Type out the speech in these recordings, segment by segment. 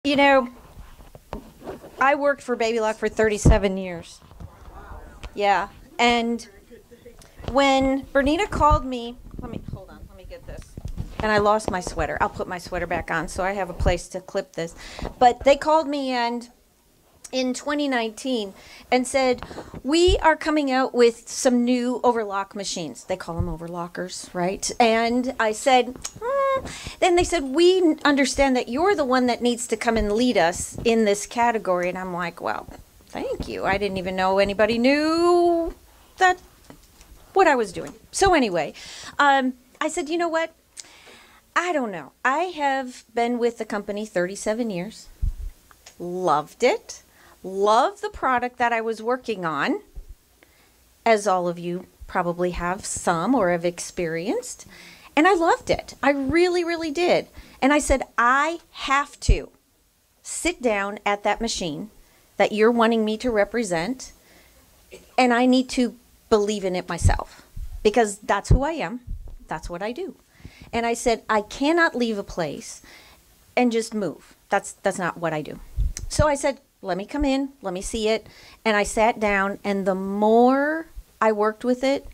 You know, I worked for Baby Lock for 37 years. Yeah. And when Bernina called me, hold on, let me get this. And I lost my sweater. I'll put my sweater back on so I have a place to clip this. But they called me and in 2019 and said, we are coming out with some new overlock machines. They call them overlockers, right? And I said, then they said, we understand that you're the one that needs to come and lead us in this category. And I'm like, well, thank you. I didn't even know anybody knew that what I was doing. So anyway, I said, you know what? I don't know. I have been with the company 37 years. Loved it. Loved the product that I was working on, as all of you probably have some or have experienced. And I loved it. I really, really did. And I said, I have to sit down at that machine that you're wanting me to represent, and I need to believe in it myself, because that's who I am. That's what I do. And I said, I cannot leave a place and just move. That's not what I do. So I said, let me come in, let me see it. And I sat down, and the more I worked with it,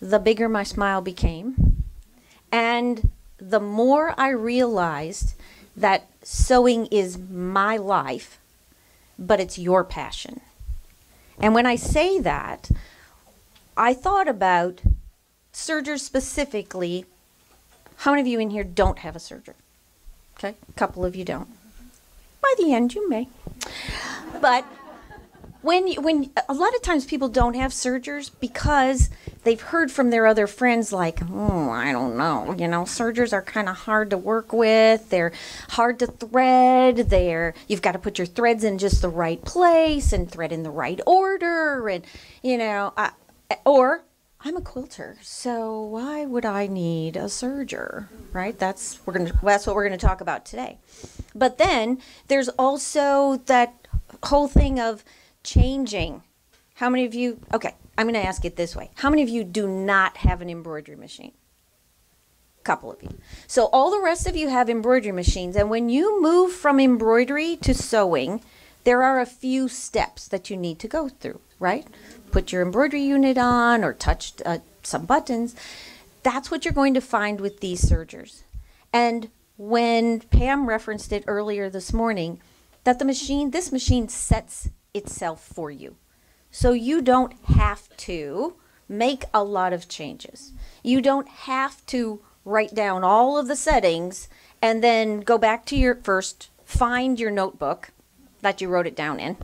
the bigger my smile became. And the more I realized that sewing is my life, but it's your passion. And when I say that, I thought about Serger specifically. How many of you in here don't have a Serger? Okay, a couple of you don't. By the end, you may. But when a lot of times people don't have Sergers because they've heard from their other friends like, oh, I don't know, Sergers are kind of hard to work with. They're hard to thread. You've got to put your threads in just the right place and thread in the right order, and or I'm a quilter, so why would I need a serger, right? That's what we're going to talk about today. But then there's also that whole thing of changing. How many of you, okay, I'm going to ask it this way. How many of you do not have an embroidery machine? A couple of you. So all the rest of you have embroidery machines, and when you move from embroidery to sewing, there are a few steps that you need to go through, right? Put your embroidery unit on or touch some buttons. That's what you're going to find with these sergers. And when Pam referenced it earlier this morning, that this machine sets itself for you. So you don't have to make a lot of changes. You don't have to write down all of the settings and then go back to find your notebook that you wrote it down in.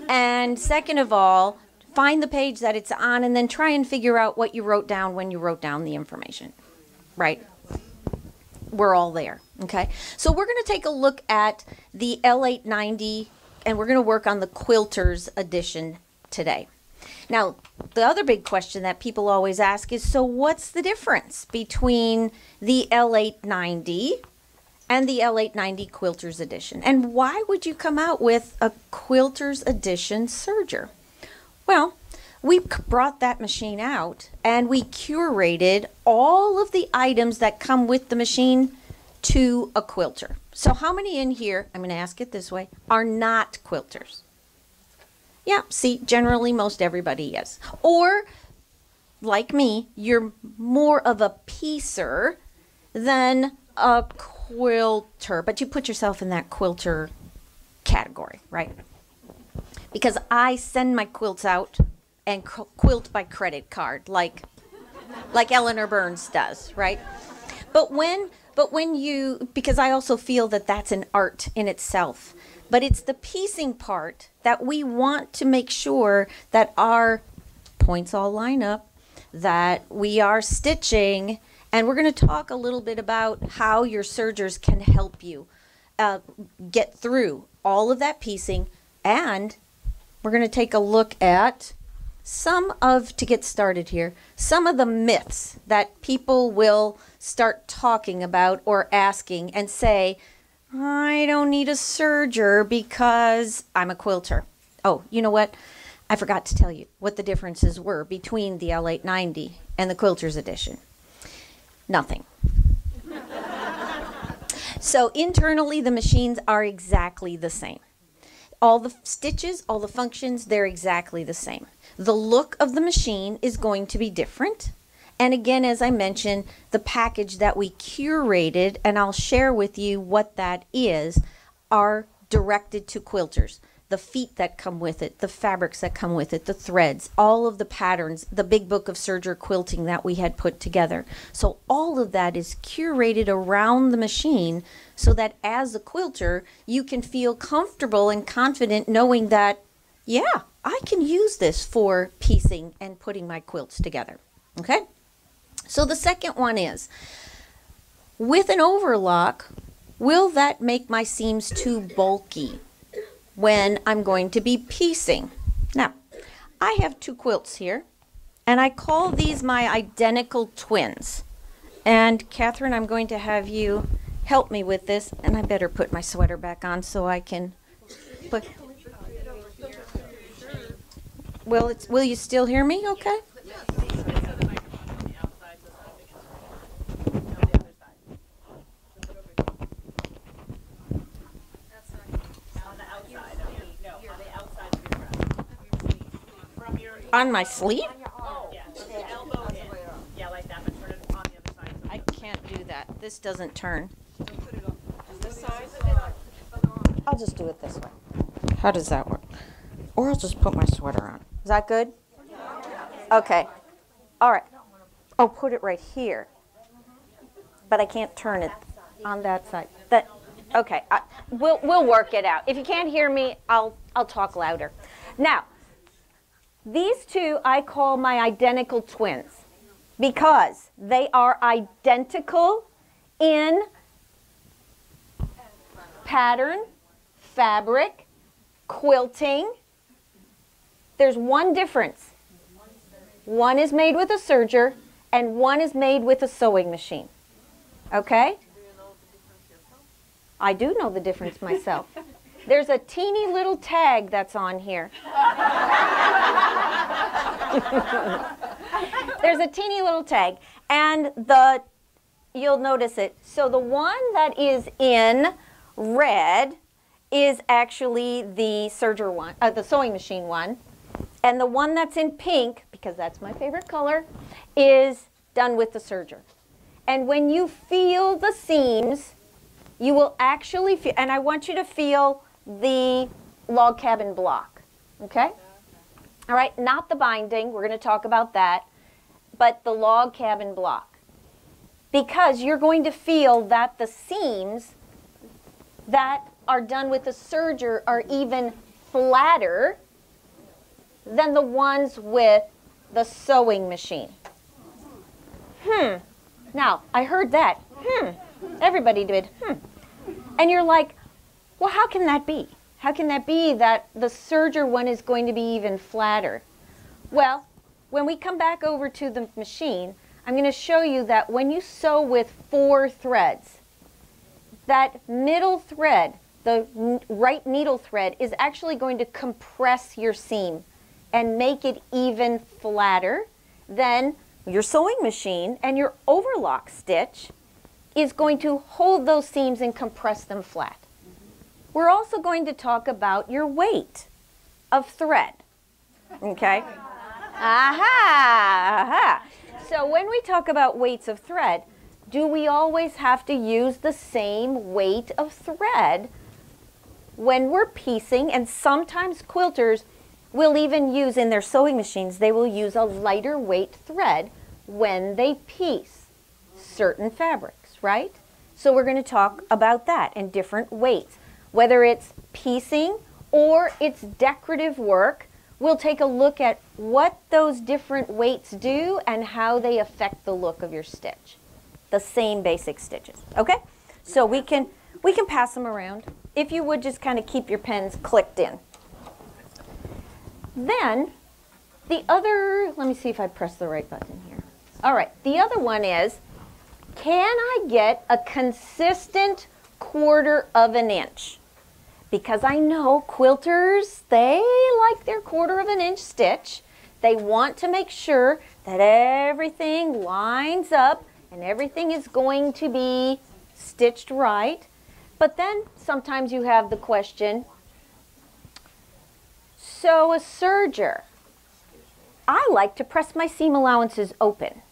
And second of all, find the page that it's on and then try and figure out what you wrote down when you wrote down the information, right? We're all there, okay? So we're going to take a look at the L890, and we're going to work on the Quilters edition today. Now, the other big question that people always ask is, so what's the difference between the L890 and the L890 Quilters edition? And why would you come out with a Quilters edition serger? Well, we brought that machine out and we curated all of the items that come with the machine to a quilter. So how many in here, I'm going to ask it this way, are not quilters? Yeah, see, generally most everybody is. Or, like me, you're more of a piecer than a quilter, but you put yourself in that quilter category, right? Because I send my quilts out and quilt by credit card, like Eleanor Burns does, right? But because I also feel that that's an art in itself, but it's the piecing part that we want to make sure that our points all line up, that we are stitching, and we're going to talk a little bit about how your sergers can help you get through all of that piecing, and we're going to take a look at to get started here, some of the myths that people will start talking about or asking and say, I don't need a serger because I'm a quilter. Oh, you know what? I forgot to tell you what the differences were between the L890 and the Quilters edition. Nothing. So internally, the machines are exactly the same. All the stitches, all the functions, they're exactly the same. The look of the machine is going to be different. And again, as I mentioned, the package that we curated, and I'll share with you what that is, are directed to quilters. The feet that come with it, the fabrics that come with it, the threads, all of the patterns, the big book of Serger quilting that we had put together. So all of that is curated around the machine so that as a quilter, you can feel comfortable and confident knowing that, yeah, I can use this for piecing and putting my quilts together. Okay? So the second one is, with an overlock, will that make my seams too bulky when I'm going to be piecing? Now, I have two quilts here, and I call these my identical twins. And Catherine, I'm going to have you help me with this, and I better put my sweater back on so I can put... Will you still hear me okay? On my sleeve? Oh, yeah. The elbow in. Yeah, like that, but turn it on the other side. I can't do that. This doesn't turn. This side? I'll just do it this way. How does that work? Or I'll just put my sweater on. Is that good? Okay. All right. Oh, put it right here. But I can't turn it on that side. Okay. We'll work it out. If you can't hear me, I'll talk louder. Now, these two I call my identical twins because they are identical in pattern, fabric, quilting. There's one difference. One is made with a serger and one is made with a sewing machine. Okay? I do know the difference myself. There's a teeny little tag that's on here. There's a teeny little tag, and you'll notice it. So the one that is in red is actually the serger one, the sewing machine one, and the one that's in pink, because that's my favorite color, is done with the serger. And when you feel the seams, you will actually feel, and I want you to feel the log cabin block, okay? All right, not the binding, we're going to talk about that, but the log cabin block. Because you're going to feel that the seams that are done with the serger are even flatter than the ones with the sewing machine. Now, I heard that. Everybody did. And you're like, well, how can that be? How can that be that the serger one is going to be even flatter? Well, when we come back over to the machine, I'm going to show you that when you sew with 4 threads, that middle thread, the right needle thread, is actually going to compress your seam and make it even flatter than your sewing machine, and your overlock stitch is going to hold those seams and compress them flat. We're also going to talk about your weight of thread, okay? Aha! So when we talk about weights of thread, do we always have to use the same weight of thread when we're piecing? And sometimes quilters will even use, in their sewing machines, they will use a lighter weight thread when they piece certain fabrics, right? So we're going to talk about that and different weights. Whether it's piecing or it's decorative work, we'll take a look at what those different weights do and how they affect the look of your stitch. The same basic stitches, okay? So we can pass them around. If you would just kind of keep your pens clicked in. Then the other, let me see if I press the right button here. All right, the other one is, can I get a consistent 1/4 of an inch? Because I know quilters, they like their 1/4 of an inch stitch. They want to make sure that everything lines up and everything is going to be stitched right. But then sometimes you have the question, so a serger, I like to press my seam allowances open,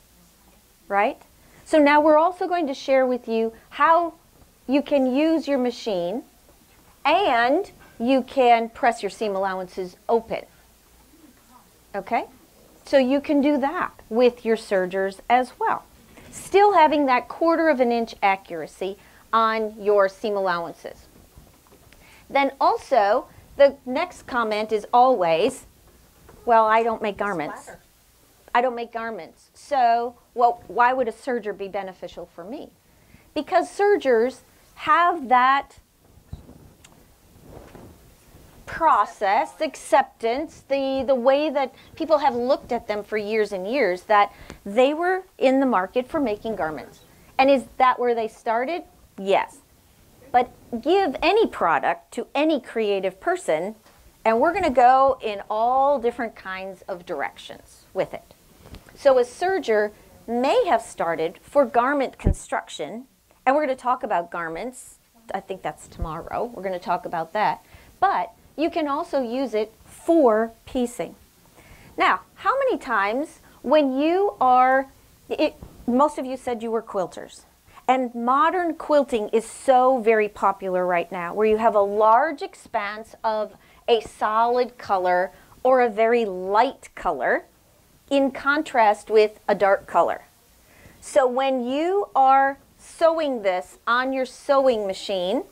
right? So now we're also going to share with you how you can use your machine and you can press your seam allowances open, okay? So you can do that with your sergers as well. Still having that 1/4 of an inch accuracy on your seam allowances. Then also, the next comment is always, well, I don't make garments. I don't make garments. So, well, why would a serger be beneficial for me? Because sergers have that process, acceptance, the way that people have looked at them for years and years, that they were in the market for making garments. And is that where they started? Yes. But give any product to any creative person, and we're going to go in all different kinds of directions with it. So a serger may have started for garment construction, and we're going to talk about garments. I think that's tomorrow. We're going to talk about that. But you can also use it for piecing. Now, how many times when you are, most of you said you were quilters, and modern quilting is so very popular right now, where you have a large expanse of a solid color or a very light color in contrast with a dark color. So when you are sewing this on your sewing machine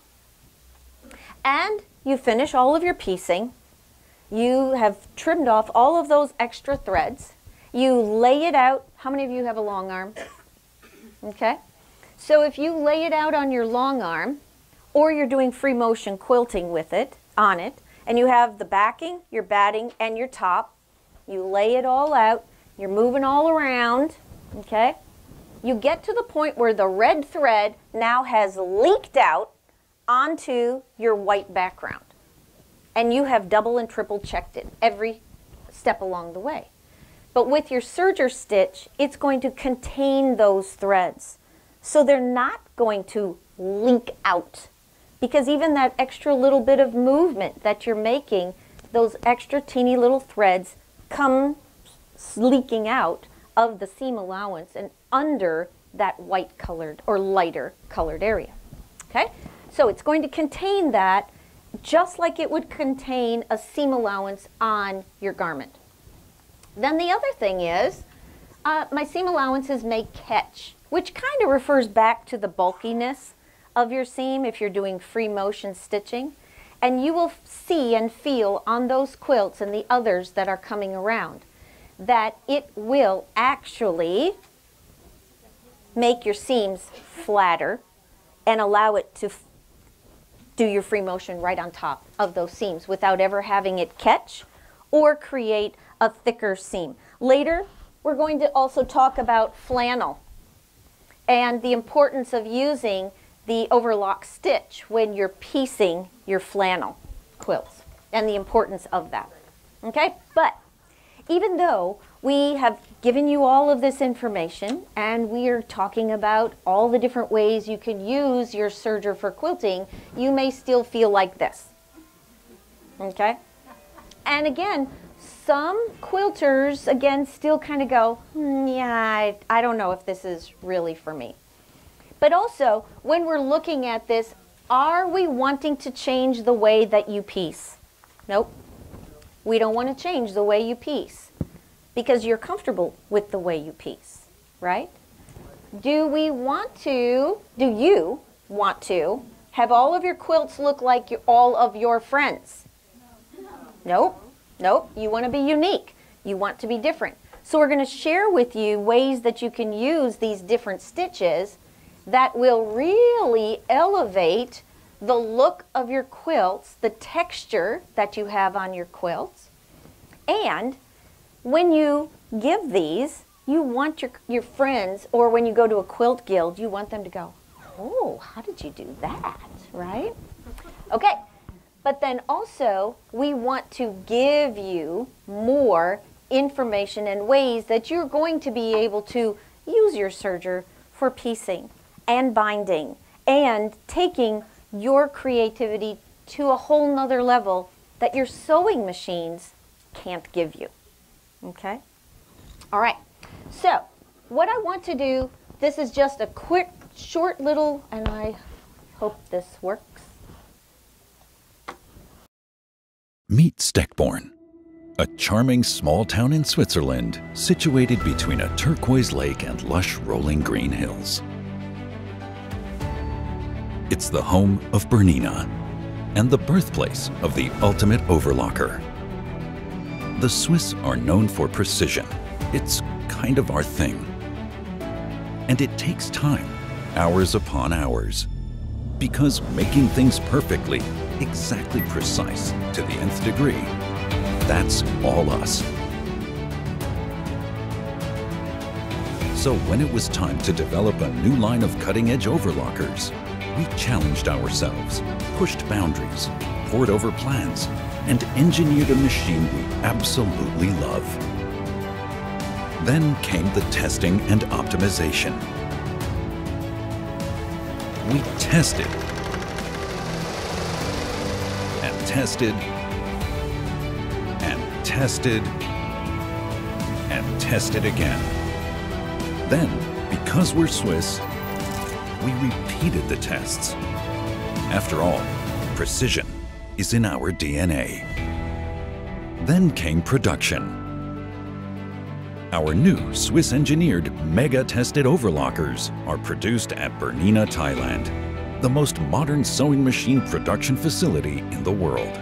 and you finish all of your piecing, you have trimmed off all of those extra threads, you lay it out. How many of you have a long arm? Okay. So if you lay it out on your long arm, or you're doing free motion quilting with it, on it, and you have the backing, your batting, and your top, you lay it all out, you're moving all around, okay? You get to the point where the red thread now has leaked out onto your white background. And you have double and triple checked it every step along the way. But with your serger stitch, it's going to contain those threads. So they're not going to leak out. Because even that extra little bit of movement that you're making, those extra teeny little threads come leaking out of the seam allowance and under that white colored or lighter colored area. Okay? So it's going to contain that just like it would contain a seam allowance on your garment. Then the other thing is, my seam allowances may catch, which kind of refers back to the bulkiness of your seam if you're doing free motion stitching. And you will see and feel on those quilts and the others that are coming around that it will actually make your seams flatter and allow it to do your free motion right on top of those seams without ever having it catch or create a thicker seam. Later, we're going to also talk about flannel and the importance of using the overlock stitch when you're piecing your flannel quilts and the importance of that. Okay, but even though we have given you all of this information and we are talking about all the different ways you can use your serger for quilting, you may still feel like this. Okay? And again, some quilters, again, still kind of go, yeah, I don't know if this is really for me. But also, when we're looking at this, are we wanting to change the way that you piece? Nope. We don't want to change the way you piece because you're comfortable with the way you piece, right? Do you want to have all of your quilts look like all of your friends? Nope. Nope. You want to be unique. You want to be different. So we're going to share with you ways that you can use these different stitches that will really elevate the look of your quilts, the texture that you have on your quilts. And when you give these, you want your friends, or when you go to a quilt guild, you want them to go, oh, how did you do that, right? Okay, but then also we want to give you more information and ways that you're going to be able to use your serger for piecing and binding and taking your creativity to a whole nother level that your sewing machines can't give you. Okay? All right. So, what I want to do, this is just a quick, short little, and I hope this works. Meet Steckborn, a charming small town in Switzerland situated between a turquoise lake and lush rolling green hills. It's the home of Bernina and the birthplace of the ultimate overlocker. The Swiss are known for precision. It's kind of our thing. And it takes time, hours upon hours, because making things perfectly, exactly precise to the nth degree, that's all us. So when it was time to develop a new line of cutting-edge overlockers, we challenged ourselves, pushed boundaries, pored over plans, and engineered a machine we absolutely love. Then came the testing and optimization. We tested and tested and tested and tested again. Then, because we're Swiss, we repeated the tests. After all, precision is in our DNA. Then came production. Our new Swiss-engineered, mega-tested overlockers are produced at Bernina, Thailand, the most modern sewing machine production facility in the world,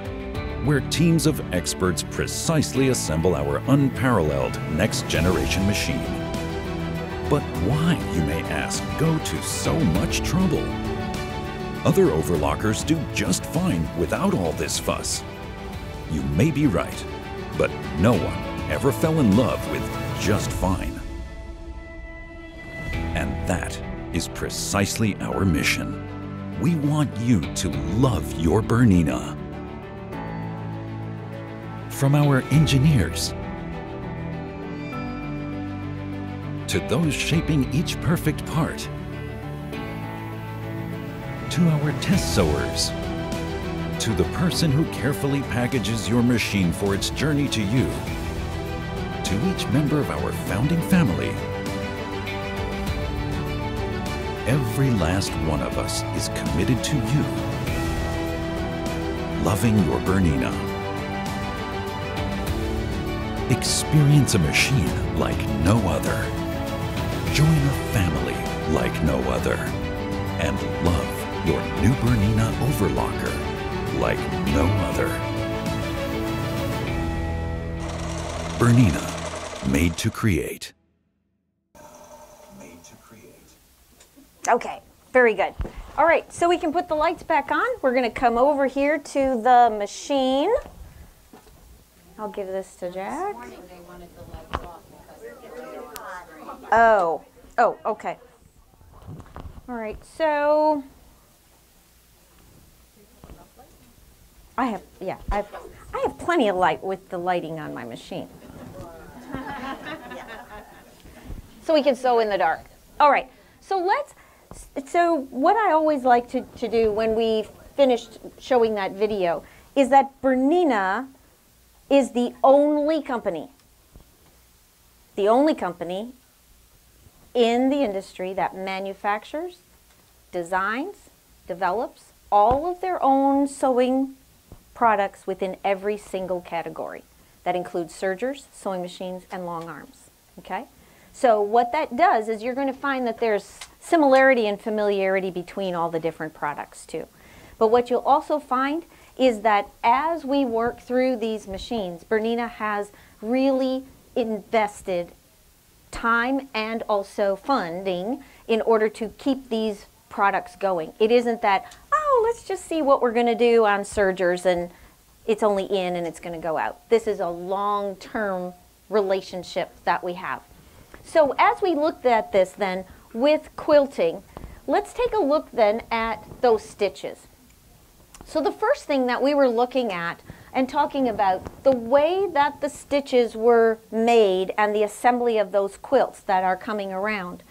where teams of experts precisely assemble our unparalleled next-generation machine. But why, you may ask, go to so much trouble? Other overlockers do just fine without all this fuss. You may be right, but no one ever fell in love with just fine. And that is precisely our mission. We want you to love your Bernina. From our engineers to those shaping each perfect part, to our test sewers, to the person who carefully packages your machine for its journey to you, to each member of our founding family, every last one of us is committed to you, loving your Bernina. Experience a machine like no other. Join a family like no other. And love your new Bernina overlocker like no other. Bernina, made to create. Made to create. Okay, very good. All right, so we can put the lights back on. We're going to come over here to the machine. I'll give this to Jack. Oh, okay. All right, so I have plenty of light with the lighting on my machine. So we can sew in the dark. All right, so what I always like to do when we finished showing that video is that Bernina is the only company in the industry that manufactures, designs, develops all of their own sewing products within every single category. That includes sergers, sewing machines, and long arms. Okay? So what that does is you're going to find that there's similarity and familiarity between all the different products too. But what you'll also find is that as we work through these machines, Bernina has really invested time and also funding in order to keep these products going. It isn't that, oh, let's just see what we're going to do on sergers and it's only in and it's going to go out. This is a long-term relationship that we have. So as we looked at this then with quilting, let's take a look then at those stitches. So the first thing that we were looking at and talking about the way that the stitches were made and the assembly of those quilts that are coming around.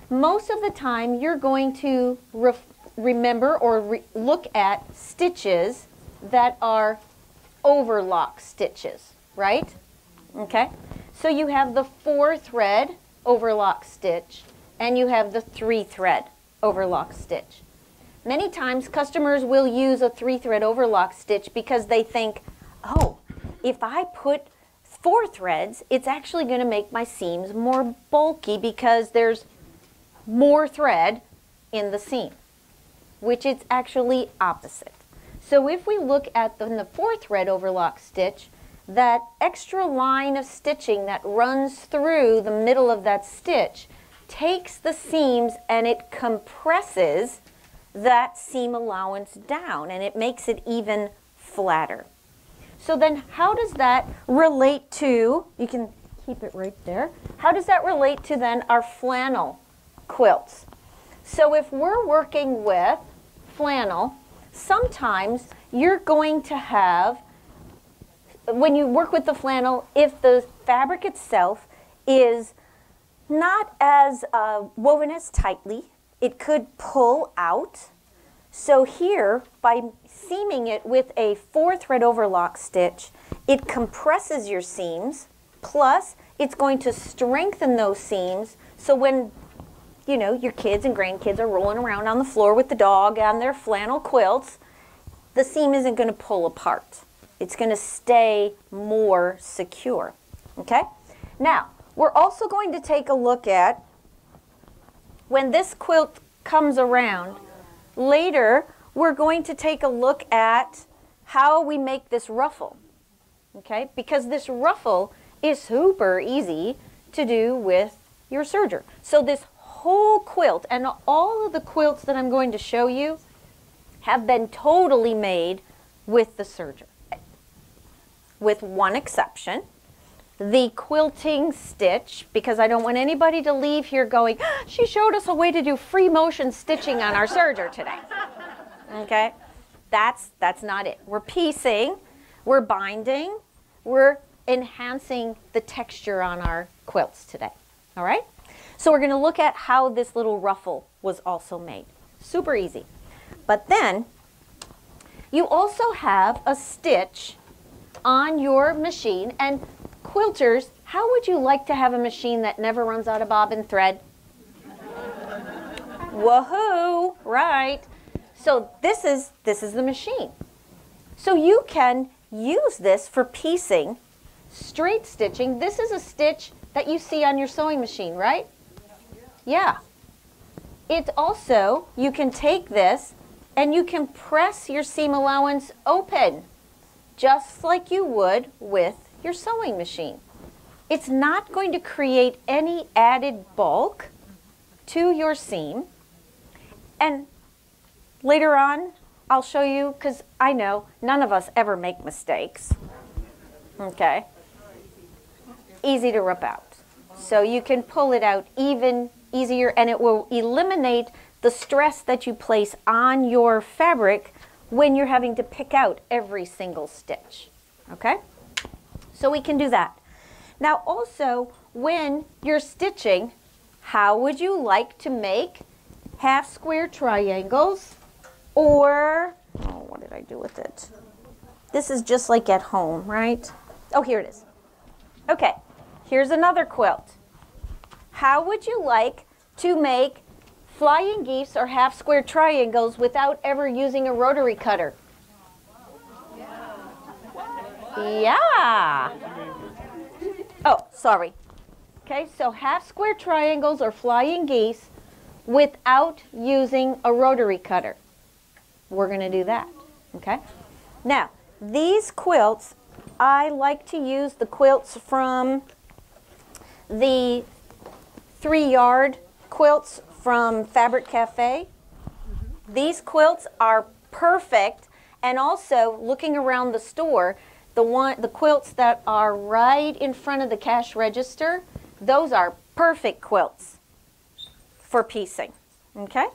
Most of the time you're going to remember or look at stitches that are overlock stitches, right? Okay, so you have the 4-thread overlock stitch and you have the 3-thread overlock stitch. Many times customers will use a 3-thread overlock stitch because they think, oh, if I put 4 threads, it's actually going to make my seams more bulky because there's more thread in the seam, which is actually opposite. So if we look at the 4-thread overlock stitch, that extra line of stitching that runs through the middle of that stitch takes the seams and it compresses that seam allowance down and it makes it even flatter. So then how does that relate to, you can keep it right there, how does that relate to then our flannel quilts? So if we're working with flannel, sometimes you're going to have, when you work with the flannel, if the fabric itself is not as woven as tightly, it could pull out. So here, by seaming it with a 4-thread overlock stitch, it compresses your seams, plus it's going to strengthen those seams, so when you know, your kids and grandkids are rolling around on the floor with the dog on their flannel quilts, the seam isn't going to pull apart. It's going to stay more secure. Okay? Now, we're also going to take a look at when this quilt comes around. Later, we're going to take a look at how we make this ruffle. Okay? Because this ruffle is super easy to do with your serger. So this whole quilt and all of the quilts that I'm going to show you have been totally made with the serger, with one exception, the quilting stitch, because I don't want anybody to leave here going, ah, she showed us a way to do free motion stitching on our serger today. Okay, that's not it. We're piecing, we're binding, we're enhancing the texture on our quilts today. All right? So we're going to look at how this little ruffle was also made. Super easy. But then you also have a stitch on your machine. And quilters, how would you like to have a machine that never runs out of bobbin thread? Woohoo! Right. So this is the machine. So you can use this for piecing, straight stitching. This is a stitch that you see on your sewing machine, right? Yeah. It also, you can take this and you can press your seam allowance open, just like you would with your sewing machine. It's not going to create any added bulk to your seam. And later on, I'll show you, because I know none of us ever make mistakes. Okay? Easy to rip out. So you can pull it out even easier, and it will eliminate the stress that you place on your fabric when you're having to pick out every single stitch. Okay? So we can do that. Now also, when you're stitching, how would you like to make half square triangles? Or, oh, what did I do with it? This is just like at home, right? Oh, here it is. Okay, here's another quilt. How would you like to make flying geese or half square triangles without ever using a rotary cutter? Yeah. Oh, sorry. Okay, so half square triangles or flying geese without using a rotary cutter. We're going to do that. Okay. Now, these quilts, I like to use the quilts from the 3-yard quilts from Fabric Cafe. These quilts are perfect, and also looking around the store, the quilts that are right in front of the cash register, those are perfect quilts for piecing. Okay?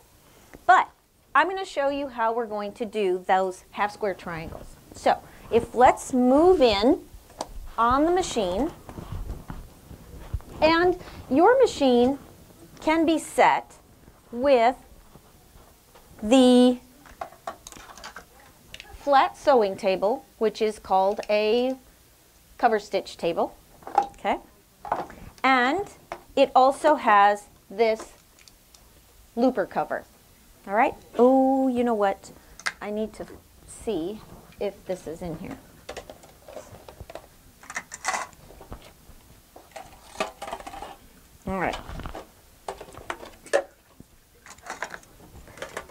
But I'm going to show you how we're going to do those half square triangles. So, let's move in on the machine, and your machine can be set with the flat sewing table, which is called a cover stitch table, okay? And it also has this looper cover, all right? Oh, you know what? I need to see if this is in here. All right.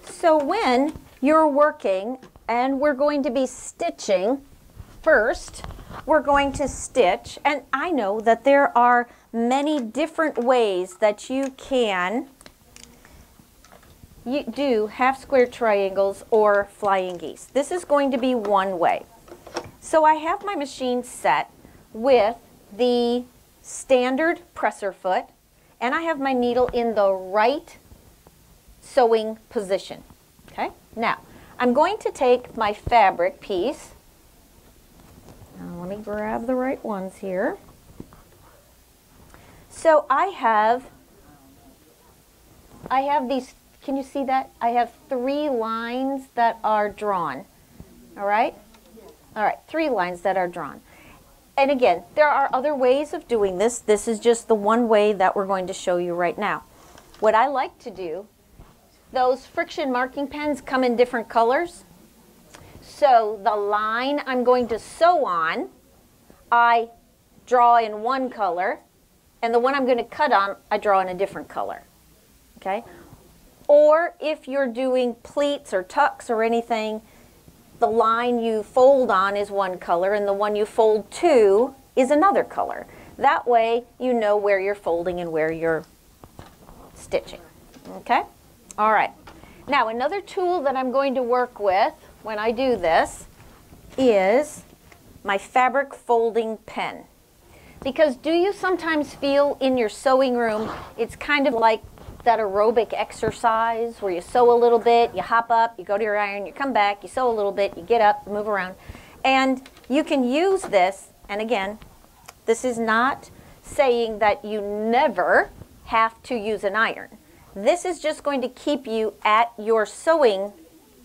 So when you're working, and we're going to be stitching first, we're going to stitch, and I know that there are many different ways that you can do half square triangles or flying geese. This is going to be one way. So I have my machine set with the standard presser foot, and I have my needle in the right sewing position. Okay, now I'm going to take my fabric piece. Now, let me grab the right ones here. So I have these, can you see that? I have 3 lines that are drawn, all right? All right, 3 lines that are drawn. And again, there are other ways of doing this. This is just the one way that we're going to show you right now. What I like to do, those friction marking pens come in different colors. So the line I'm going to sew on, I draw in one color, and the one I'm going to cut on, I draw in a different color. Okay? Or if you're doing pleats or tucks or anything, the line you fold on is one color and the one you fold to is another color. That way you know where you're folding and where you're stitching. Okay? All right. Now another tool that I'm going to work with when I do this is my fabric folding pen. Because do you sometimes feel in your sewing room it's kind of like that aerobic exercise where you sew a little bit, you hop up, you go to your iron, you come back, you sew a little bit, you get up, move around. And you can use this, and again, this is not saying that you never have to use an iron. This is just going to keep you at your sewing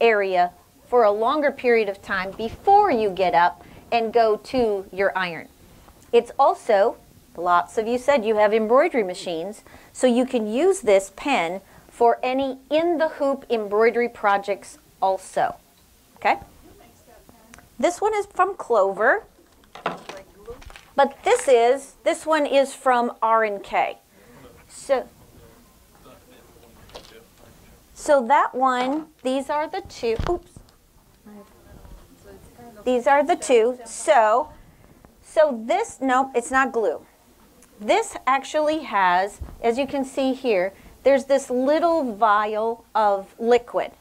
area for a longer period of time before you get up and go to your iron. It's also, lots of you said you have embroidery machines, so you can use this pen for any in-the-hoop embroidery projects also. Okay? This one is from Clover, but this one is from R&K. So that one, these are the two, oops. These are the two. So this, no, it's not glue. This actually has, as you can see here, there's this little vial of liquid,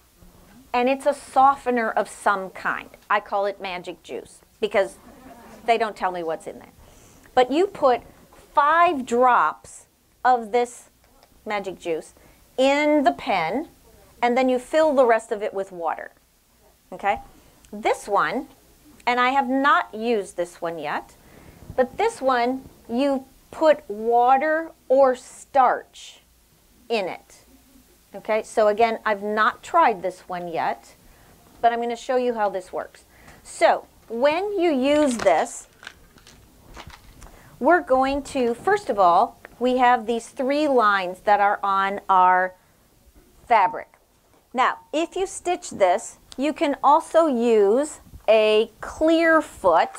and it's a softener of some kind. I call it magic juice because they don't tell me what's in there. But you put 5 drops of this magic juice in the pen, and then you fill the rest of it with water. Okay? This one, and I have not used this one yet, but this one, you put water or starch in it. Okay, so again, I've not tried this one yet, but I'm going to show you how this works. So when you use this, we're going to, first of all, we have these 3 lines that are on our fabric. Now, if you stitch this, you can also use a clear foot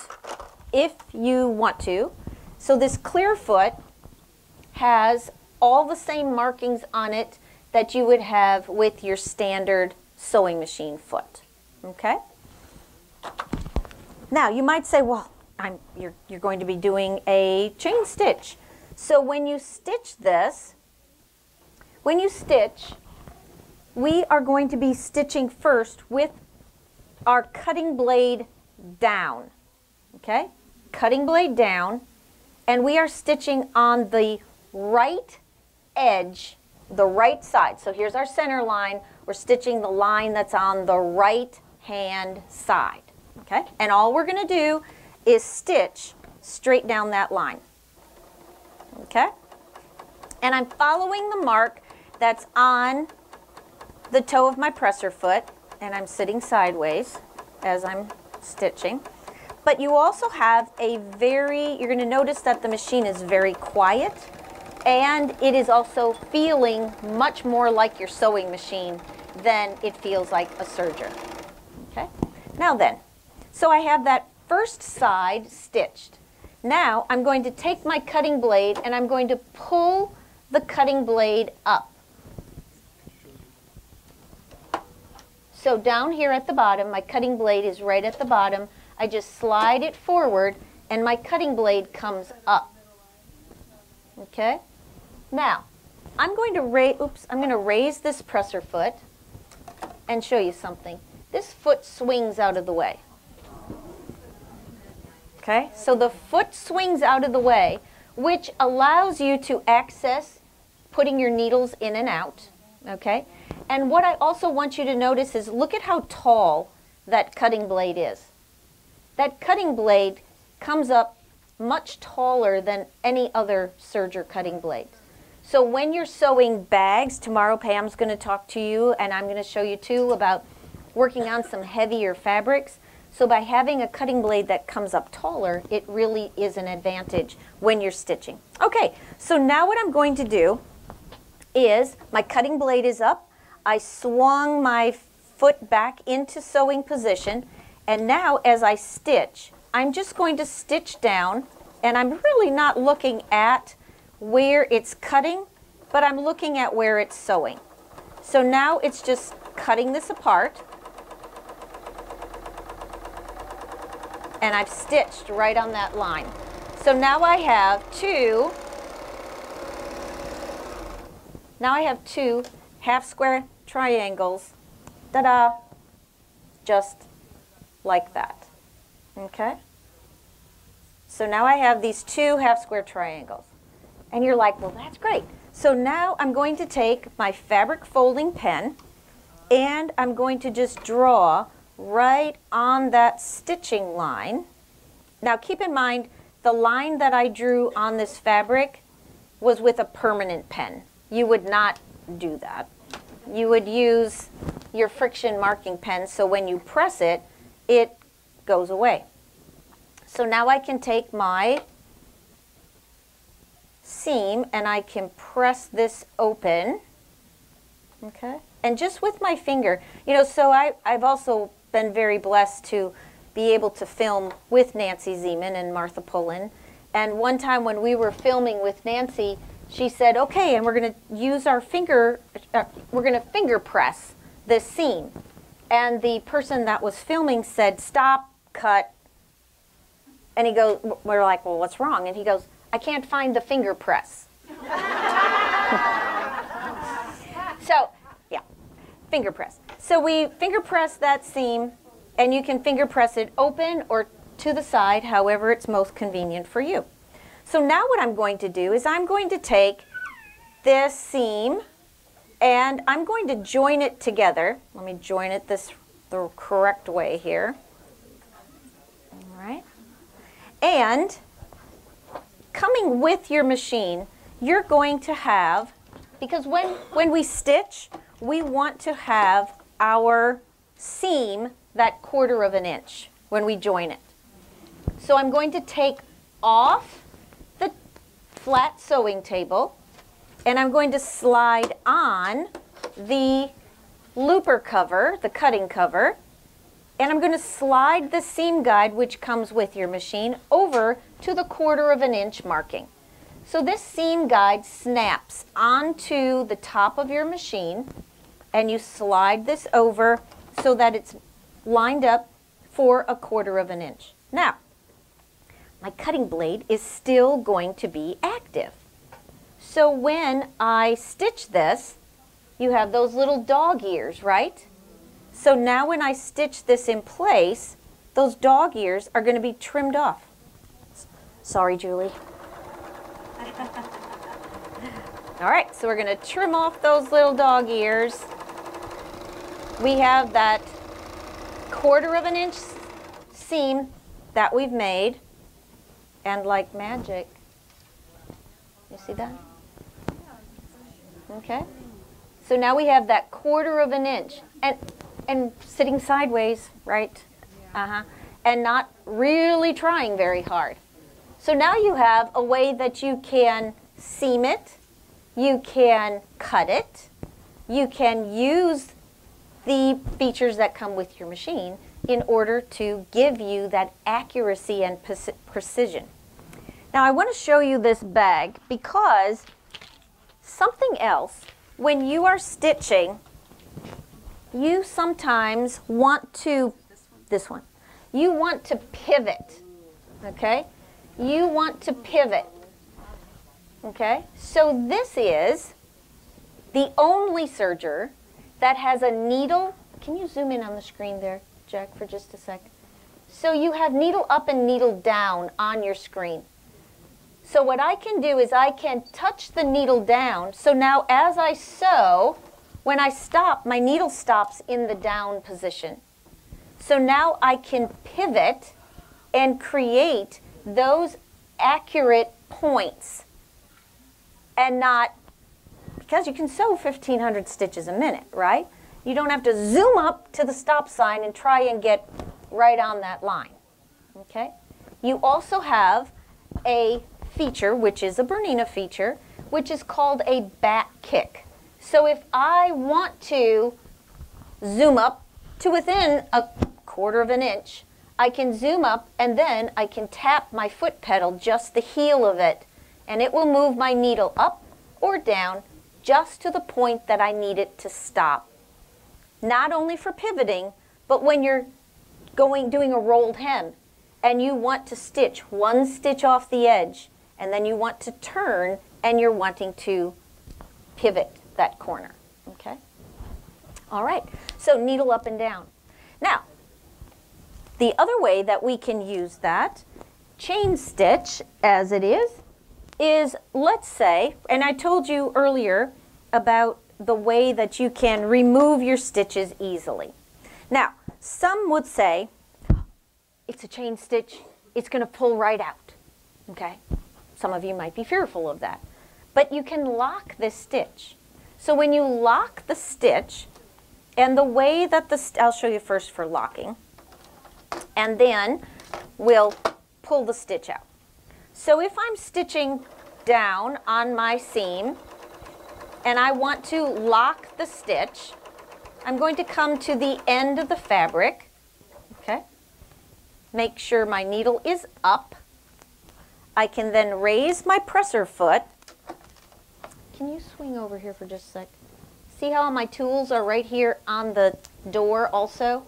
if you want to. So this clear foot has all the same markings on it that you would have with your standard sewing machine foot. Okay? Now you might say, well, you're going to be doing a chain stitch. So when you stitch this, we are going to be stitching first with our cutting blade down. Okay? Cutting blade down. And we are stitching on the right edge, the right side. So here's our center line. We're stitching the line that's on the right hand side. Okay? And all we're going to do is stitch straight down that line. Okay? And I'm following the mark that's on the toe of my presser foot, and I'm sitting sideways as I'm stitching. But you also have you're going to notice that the machine is very quiet, and it is also feeling much more like your sewing machine than it feels like a serger. Okay? Now then, so I have that first side stitched. Now I'm going to take my cutting blade and I'm going to pull the cutting blade up. So down here at the bottom, my cutting blade is right at the bottom. I just slide it forward and my cutting blade comes up. Okay? Now, I'm going to raise this presser foot and show you something. This foot swings out of the way. Okay? So the foot swings out of the way, which allows you to access putting your needles in and out. Okay? And what I also want you to notice is look at how tall that cutting blade is. That cutting blade comes up much taller than any other serger cutting blade. So when you're sewing bags, tomorrow Pam's going to talk to you, and I'm going to show you too about working on some heavier fabrics. So by having a cutting blade that comes up taller, it really is an advantage when you're stitching. Okay, so now what I'm going to do is my cutting blade is up. I swung my foot back into sewing position, and now as I stitch, I'm just going to stitch down, and I'm really not looking at where it's cutting, but I'm looking at where it's sewing. So now it's just cutting this apart, and I've stitched right on that line. So now I have two half square triangles, ta-da, just like that. Okay? So now I have these two half square triangles. And you're like, well, that's great. So now I'm going to take my fabric folding pen and I'm going to just draw right on that stitching line. Now keep in mind, the line that I drew on this fabric was with a permanent pen. You would not do that. You would use your friction marking pen, so when you press it, it goes away. So now I can take my seam and I can press this open, okay? And just with my finger, you know, so I've also been very blessed to be able to film with Nancy Zeman and Martha Pullen. And one time when we were filming with Nancy, she said, okay, and we're going to use our finger, we're going to finger press this seam. And the person that was filming said, stop, cut. And he goes, we're like, well, what's wrong? And he goes, I can't find the finger press. So, yeah, finger press. So we finger press that seam, and you can finger press it open or to the side, however it's most convenient for you. So now what I'm going to do is I'm going to take this seam and I'm going to join it together. Let me join it the correct way here. All right. And coming with your machine, you're going to have, because when we stitch, we want to have our seam that 1/4 of an inch when we join it. So I'm going to take off the flat sewing table and I'm going to slide on the looper cover, the cutting cover, and I'm going to slide the seam guide, which comes with your machine, over to the 1/4 of an inch marking. So this seam guide snaps onto the top of your machine and you slide this over so that it's lined up for a 1/4 of an inch. Now, my cutting blade is still going to be active. So when I stitch this, you have those little dog ears, right? So now when I stitch this in place, those dog ears are going to be trimmed off. Sorry, Julie. All right, so we're going to trim off those little dog ears. We have that 1/4 of an inch seam that we've made, and like magic, you see that? Okay. So now we have that 1/4 of an inch and sitting sideways, right? And not really trying very hard. So now you have a way that you can seam it, you can cut it, you can use the features that come with your machine in order to give you that accuracy and precision. Now I want to show you this bag because something else, when you are stitching, you sometimes want to, this one, you want to pivot, okay? You want to pivot, okay? So this is the only serger that has a needle. Can you zoom in on the screen there, Jack, for just a sec? So you have needle up and needle down on your screen. So what I can do is I can touch the needle down. So now as I sew, when I stop, my needle stops in the down position. So now I can pivot and create those accurate points and not, because you can sew 1,500 stitches a minute, right? You don't have to zoom up to the stop sign and try and get right on that line, okay? You also have a feature, which is a Bernina feature, which is called a back kick. So if I want to zoom up to within a 1/4 of an inch, I can zoom up and then I can tap my foot pedal, just the heel of it, and it will move my needle up or down just to the point that I need it to stop. Not only for pivoting, but when you're doing a rolled hem and you want to stitch one stitch off the edge and then you want to turn and you're wanting to pivot that corner, okay? All right, so needle up and down. Now, the other way that we can use that, chain stitch as it is let's say, and I told you earlier about the way that you can remove your stitches easily. Now, some would say, it's a chain stitch, it's going to pull right out, okay? Some of you might be fearful of that. But you can lock this stitch. So when you lock the stitch, and the way that I'll show you first for locking, and then we'll pull the stitch out. So if I'm stitching down on my seam, and I want to lock the stitch, I'm going to come to the end of the fabric, okay? Make sure my needle is up. I can then raise my presser foot. Can you swing over here for just a sec? See how my tools are right here on the door also?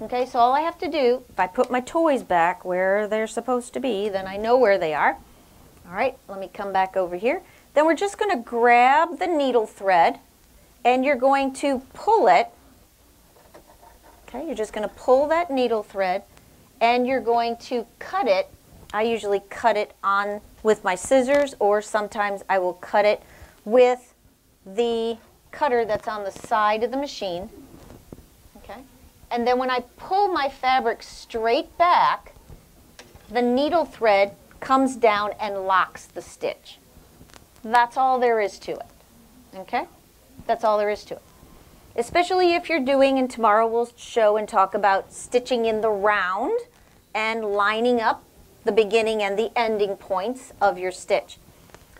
Okay, so all I have to do, if I put my toys back where they're supposed to be, then I know where they are. All right, let me come back over here. Then we're just going to grab the needle thread and you're going to pull it. Okay, you're just going to pull that needle thread and you're going to cut it. I usually cut it on with my scissors, or sometimes I will cut it with the cutter that's on the side of the machine. Okay, and then when I pull my fabric straight back, the needle thread comes down and locks the stitch. That's all there is to it. Okay, that's all there is to it. Especially if you're doing, and tomorrow we'll show and talk about stitching in the round and lining up the beginning and the ending points of your stitch.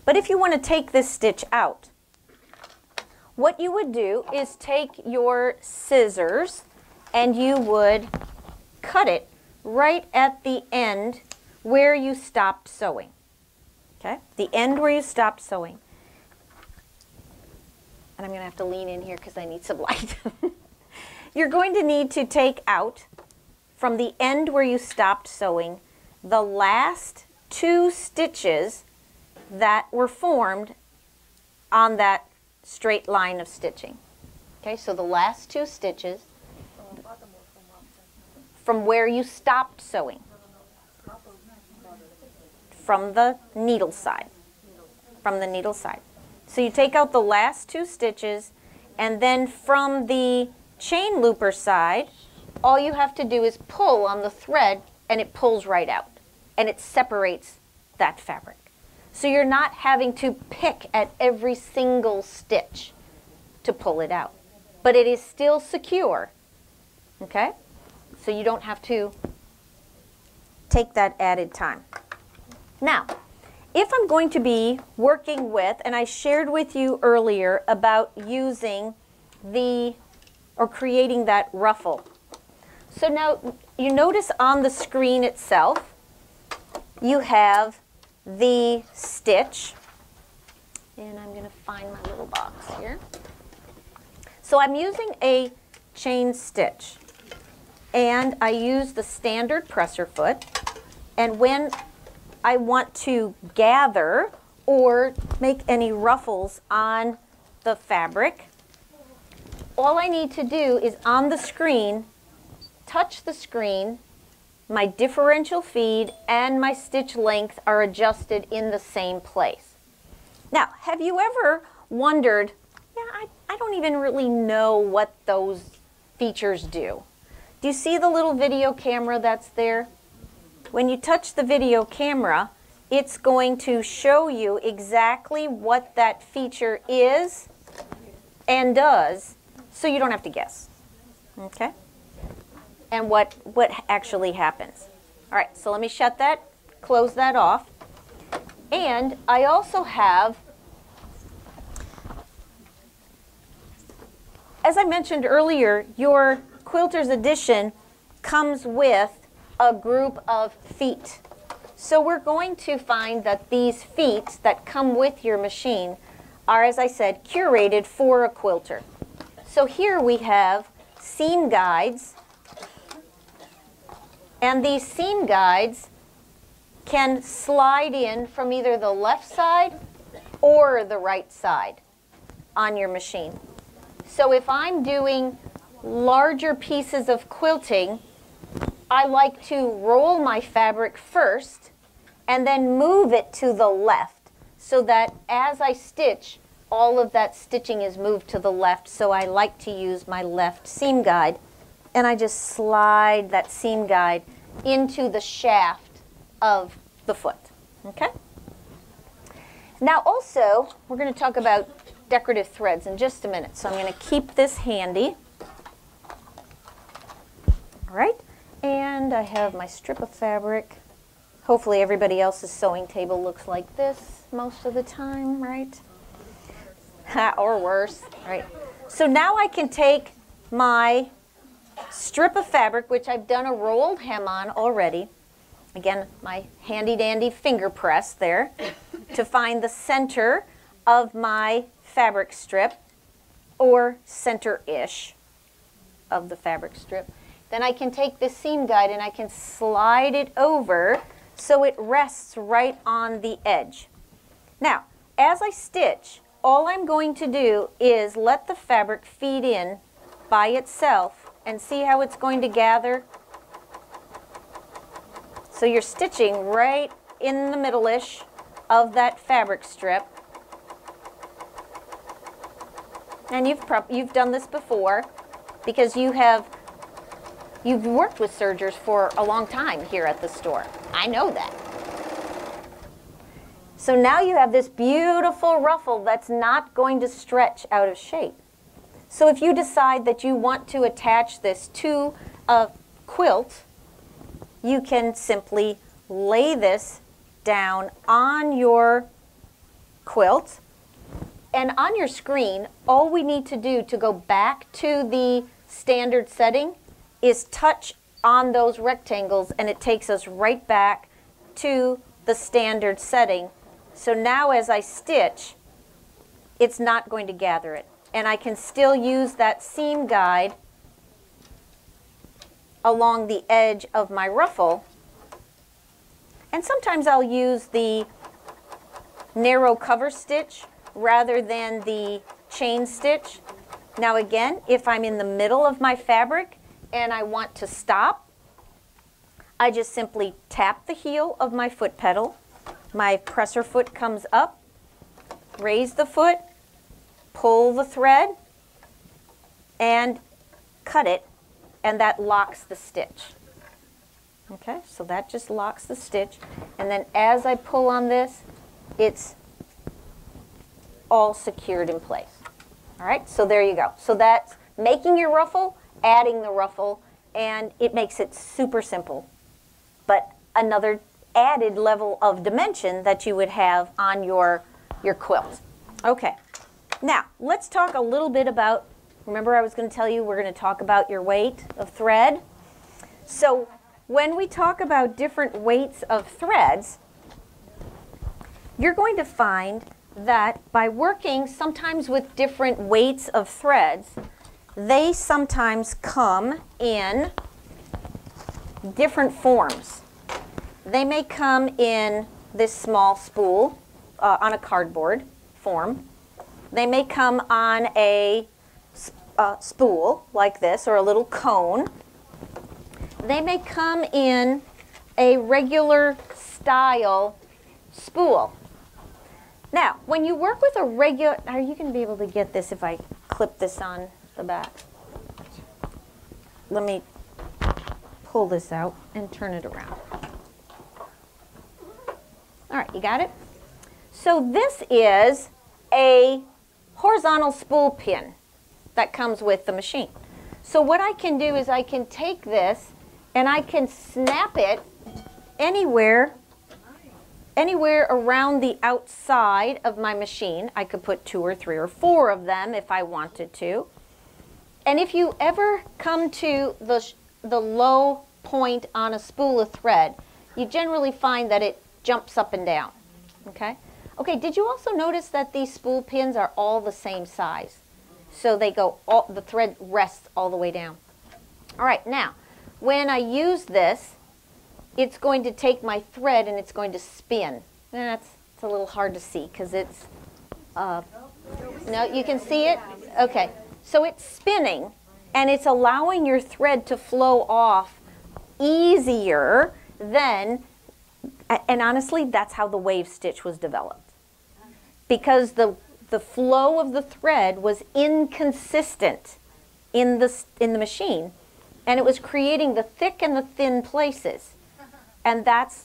But if you want to take this stitch out, what you would do is take your scissors and you would cut it right at the end where you stopped sewing. Okay, the end where you stopped sewing. And I'm going to have to lean in here because I need some light. You're going to need to take out from the end where you stopped sewing the last 2 stitches that were formed on that straight line of stitching. Okay, so the last 2 stitches from where you stopped sewing, from the needle side, from the needle side. So you take out the last 2 stitches, and then from the chain looper side, all you have to do is pull on the thread and it pulls right out and it separates that fabric. So you're not having to pick at every single stitch. to pull it out. But it is still secure, okay? So you don't have to take that added time. Now, if I'm going to be working with, and I shared with you earlier about using or creating that ruffle. So now you notice on the screen itself, you have the stitch, and I'm going to find my little box here. So I'm using a chain stitch, and I use the standard presser foot, and when I want to gather or make any ruffles on the fabric, all I need to do is on the screen, touch the screen, my differential feed and my stitch length are adjusted in the same place. Now, have you ever wondered, I don't even really know what those features do. Do you see the little video camera that's there? When you touch the video camera, it's going to show you exactly what that feature is and does, so you don't have to guess, okay? And what actually happens. All right, so let me shut that, close that off. And I also have, as I mentioned earlier, your Quilter's Edition comes with a group of feet. So we're going to find that these feet that come with your machine are, as I said, curated for a quilter. So here we have seam guides, and these seam guides can slide in from either the left side or the right side on your machine. So if I'm doing larger pieces of quilting, I like to roll my fabric first and then move it to the left so that as I stitch, all of that stitching is moved to the left. So I like to use my left seam guide, and I just slide that seam guide into the shaft of the foot, okay? Now also, we're going to talk about decorative threads in just a minute, so I'm going to keep this handy. All right, and I have my strip of fabric. Hopefully everybody else's sewing table looks like this most of the time, right? Or worse, right? So now I can take my strip of fabric, which I've done a rolled hem on already. Again, my handy dandy finger press there to find the center of my fabric strip, or center-ish of the fabric strip. Then I can take this seam guide and I can slide it over so it rests right on the edge. Now, as I stitch, all I'm going to do is let the fabric feed in by itself and see how it's going to gather. So you're stitching right in the middle-ish of that fabric strip. And you've done this before because you've worked with sergers for a long time here at the store. I know that. So now you have this beautiful ruffle that's not going to stretch out of shape. So if you decide that you want to attach this to a quilt, you can simply lay this down on your quilt. And on your screen, all we need to do to go back to the standard setting is touch on those rectangles, and it takes us right back to the standard setting. So now as I stitch, it's not going to gather it. And I can still use that seam guide along the edge of my ruffle. And sometimes I'll use the narrow cover stitch rather than the chain stitch. Now again, if I'm in the middle of my fabric and I want to stop, I just simply tap the heel of my foot pedal. My presser foot comes up, raise the foot, pull the thread, and cut it, and that locks the stitch. Okay, so that just locks the stitch. And then as I pull on this, it's all secured in place. All right, so there you go. So that's making your ruffle, adding the ruffle, and it makes it super simple. But another added level of dimension that you would have on your quilt. Okay, now let's talk a little bit about, remember I was going to tell you we're going to talk about your weight of thread. So when we talk about different weights of threads, you're going to find that by working sometimes with different weights of threads, they sometimes come in different forms. They may come in this small spool on a cardboard form. They may come on a spool like this, or a little cone. They may come in a regular style spool. Now, when you work with a regular, are you going to be able to get this if I clip this on the back? Let me pull this out and turn it around. All right, you got it? So this is a horizontal spool pin that comes with the machine. So what I can do is I can take this and I can snap it anywhere around the outside of my machine. I could put 2 or 3 or 4 of them if I wanted to. And if you ever come to the low point on a spool of thread, you generally find that it jumps up and down. Okay? Okay, did you also notice that these spool pins are all the same size? So they go, the thread rests all the way down. All right, now, when I use this, it's going to take my thread and it's going to spin. It's a little hard to see because it's, no, you can see it? Okay, so it's spinning and it's allowing your thread to flow off easier than, and honestly, that's how the wave stitch was developed. Because the flow of the thread was inconsistent in the machine, and it was creating the thick and the thin places. And that's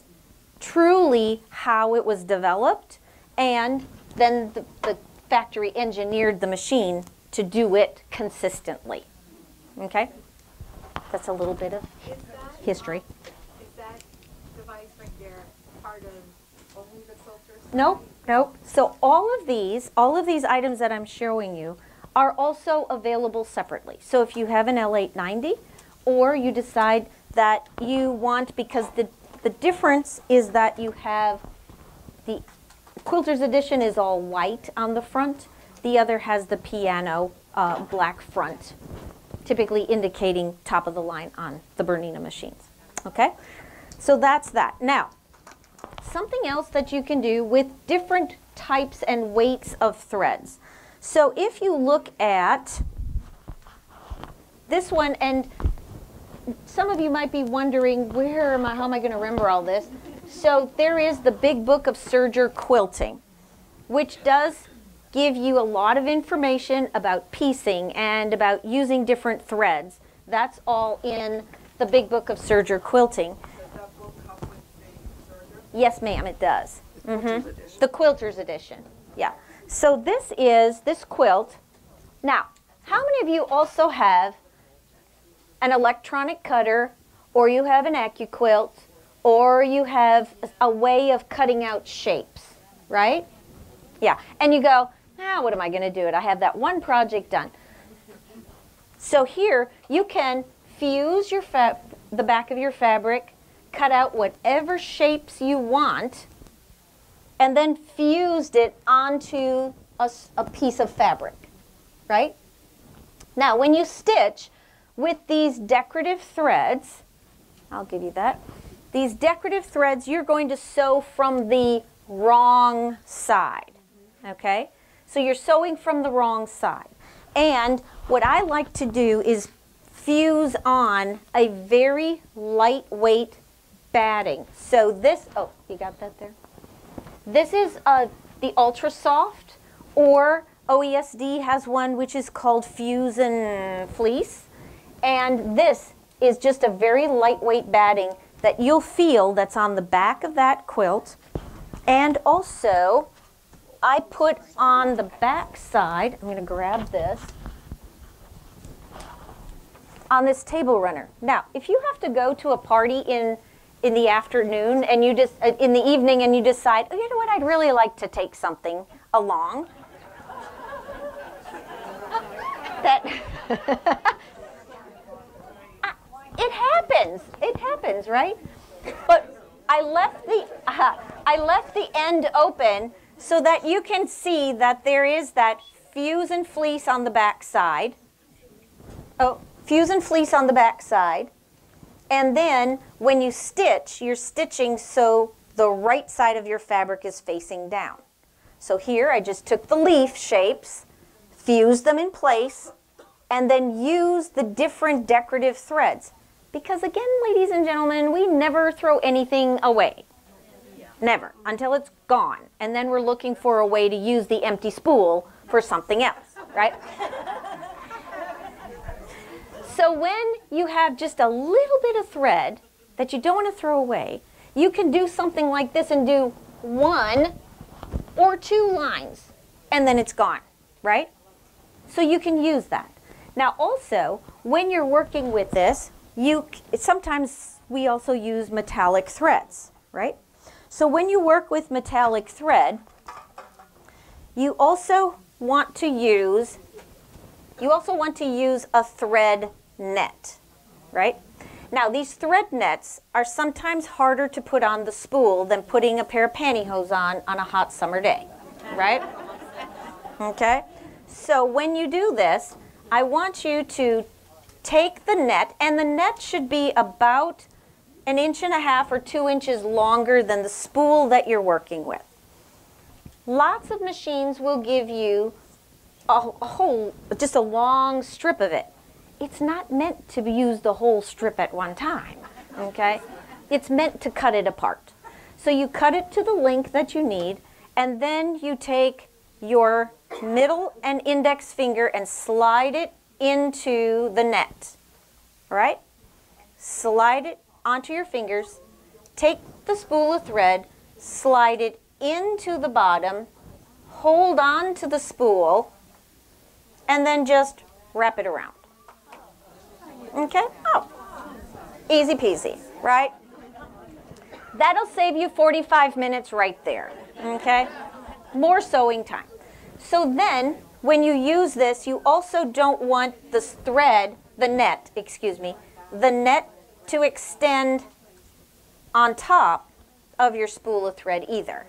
truly how it was developed, and then the factory engineered the machine to do it consistently. Okay? That's a little bit of history. Is that device right there part of only the quilters? Nope, nope. So all of these items that I'm showing you are also available separately. So if you have an L890, or you decide that you want, because the difference is that you have the Quilter's edition is all white on the front. The other has the piano black front, typically indicating top of the line on the Bernina machines. Okay? So that's that. Now, something else that you can do with different types and weights of threads. So if you look at this one, and some of you might be wondering, how am I going to remember all this? So there is the big book of Serger Quilting, which does give you a lot of information about piecing and about using different threads. That's all in the big book of Serger Quilting. Does that book come with the Serger? Yes, ma'am, it does. The Quilter's edition. Yeah. So this is this quilt. Now, how many of you also have an electronic cutter, or you have an AccuQuilt, or you have a way of cutting out shapes, right? Yeah, and you go, what am I going to do? I have that one project done. So here, you can fuse your the back of your fabric, cut out whatever shapes you want, and then fused it onto a piece of fabric, right? Now, when you stitch with these decorative threads, I'll give you that. These decorative threads, you're going to sew from the wrong side, okay? So you're sewing from the wrong side. And what I like to do is fuse on a very lightweight batting. So this, oh, you got that there? This is the Ultra Soft, or OESD has one which is called Fuse and Fleece. And this is just a very lightweight batting that you'll feel that's on the back of that quilt. And also, I put on the back side, I'm going to grab this, on this table runner. Now, if you have to go to a party in the afternoon and you just, in the evening, and you decide, oh, you know what, I'd really like to take something along. That it happens, right? But I left the end open so that you can see that there is that fuse and fleece on the back side. Oh, fuse and fleece on the back side. And then when you stitch, you're stitching so the right side of your fabric is facing down. So here I just took the leaf shapes, fused them in place, and then used the different decorative threads. Because again, ladies and gentlemen, we never throw anything away. Never, until it's gone. And then we're looking for a way to use the empty spool for something else, right? So when you have just a little bit of thread that you don't want to throw away, you can do something like this and do 1 or 2 lines, and then it's gone, right? So you can use that. Now also, when you're working with this, sometimes we also use metallic threads, right? So when you work with metallic thread, you also want to use a thread net, right? Now these thread nets are sometimes harder to put on the spool than putting a pair of pantyhose on a hot summer day, right? Okay? So when you do this, I want you to take the net, and the net should be about 1.5 inches or 2 inches longer than the spool that you're working with. Lots of machines will give you just a long strip of it. It's not meant to use the whole strip at one time, okay? It's meant to cut it apart. So you cut it to the length that you need, and then you take your middle and index finger and slide it into the net, all right? Slide it onto your fingers, take the spool of thread, slide it into the bottom, hold on to the spool, and then just wrap it around. Okay? Oh, easy peasy, right? That'll save you 45 minutes right there, okay? More sewing time. So then, when you use this, you also don't want the net to extend on top of your spool of thread either,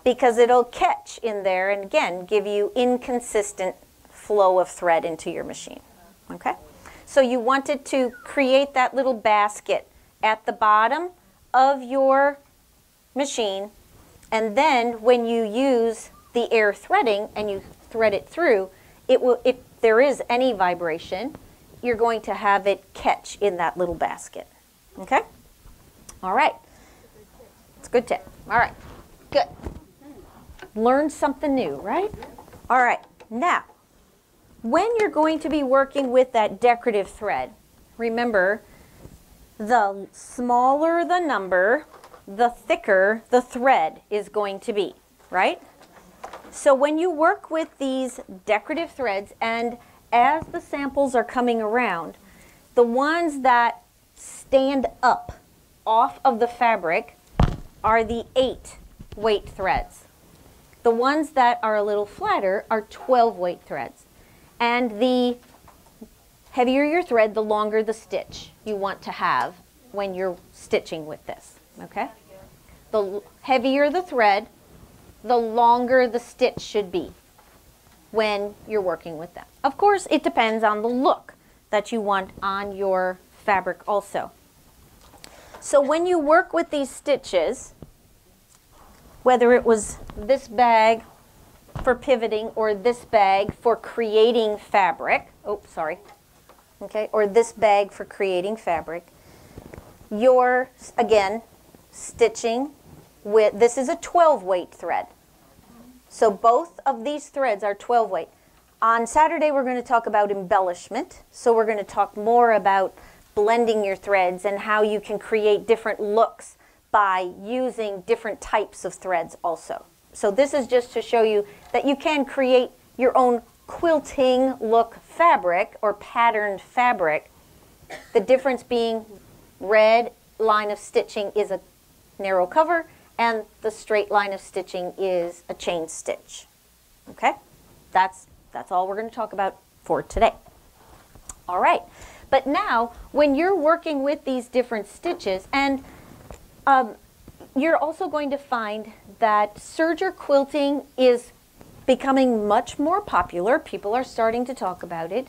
because it'll catch in there and again give you inconsistent flow of thread into your machine, okay? So you wanted to create that little basket at the bottom of your machine, and then when you use the air threading and you thread it through, if there is any vibration, you're going to have it catch in that little basket. Okay? All right. It's a good tip. All right. Good. Learn something new, right? All right. Now, when you're going to be working with that decorative thread, remember, the smaller the number, the thicker the thread is going to be, right? So when you work with these decorative threads, and as the samples are coming around, the ones that stand up off of the fabric are the 8 weight threads. The ones that are a little flatter are 12 weight threads. And the heavier your thread, the longer the stitch you want to have when you're stitching with this, okay? The heavier the thread, the longer the stitch should be when you're working with them. Of course, it depends on the look that you want on your fabric also. So when you work with these stitches, whether it was this bag for pivoting or this bag for creating fabric, or this bag for creating fabric, you're, again, stitching with, this is a 12 weight thread. So both of these threads are 12 weight. On Saturday, we're going to talk about embellishment. So we're going to talk more about blending your threads and how you can create different looks by using different types of threads also. So this is just to show you that you can create your own quilting look fabric or patterned fabric. The difference being red line of stitching is a narrow cover and the straight line of stitching is a chain stitch. Okay? That's all we're going to talk about for today. All right. But now, when you're working with these different stitches, and you're also going to find that serger quilting is becoming much more popular. People are starting to talk about it.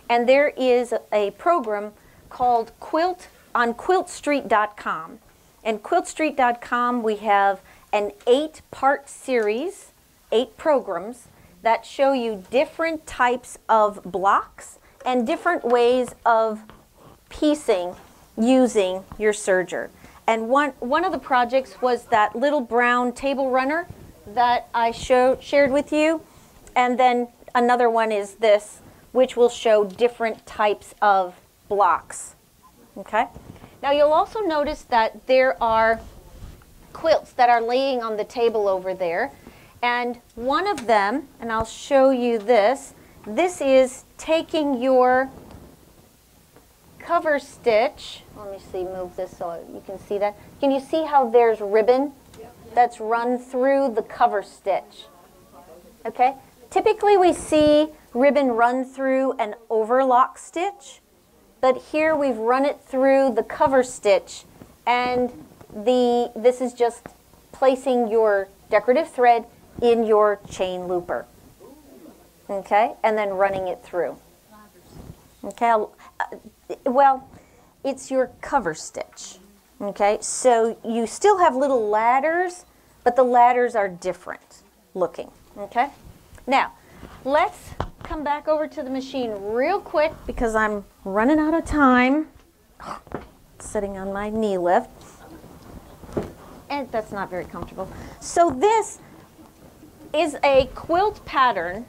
And there is a program called Quilt on quiltstreet.com. And quiltstreet.com, we have an 8-part series, 8 programs that show you different types of blocks and different ways of piecing using your serger. And one of the projects was that little brown table runner that I shared with you. And then another one is this, which will show different types of blocks. Okay? Now you'll also notice that there are quilts that are laying on the table over there. And one of them, and I'll show you this, this is taking your cover stitch. Let me see, move this so you can see that. Can you see how there's ribbon that's run through the cover stitch? Okay? Typically we see ribbon run through an overlock stitch, but here we've run it through the cover stitch, and this is just placing your decorative thread in your chain looper. Okay? And then running it through. Okay? Well, it's your cover stitch. Okay? So you still have little ladders, but the ladders are different looking. Okay? Now, let's come back over to the machine real quick because I'm running out of time. Sitting on my knee lift. And that's not very comfortable. So this is a quilt pattern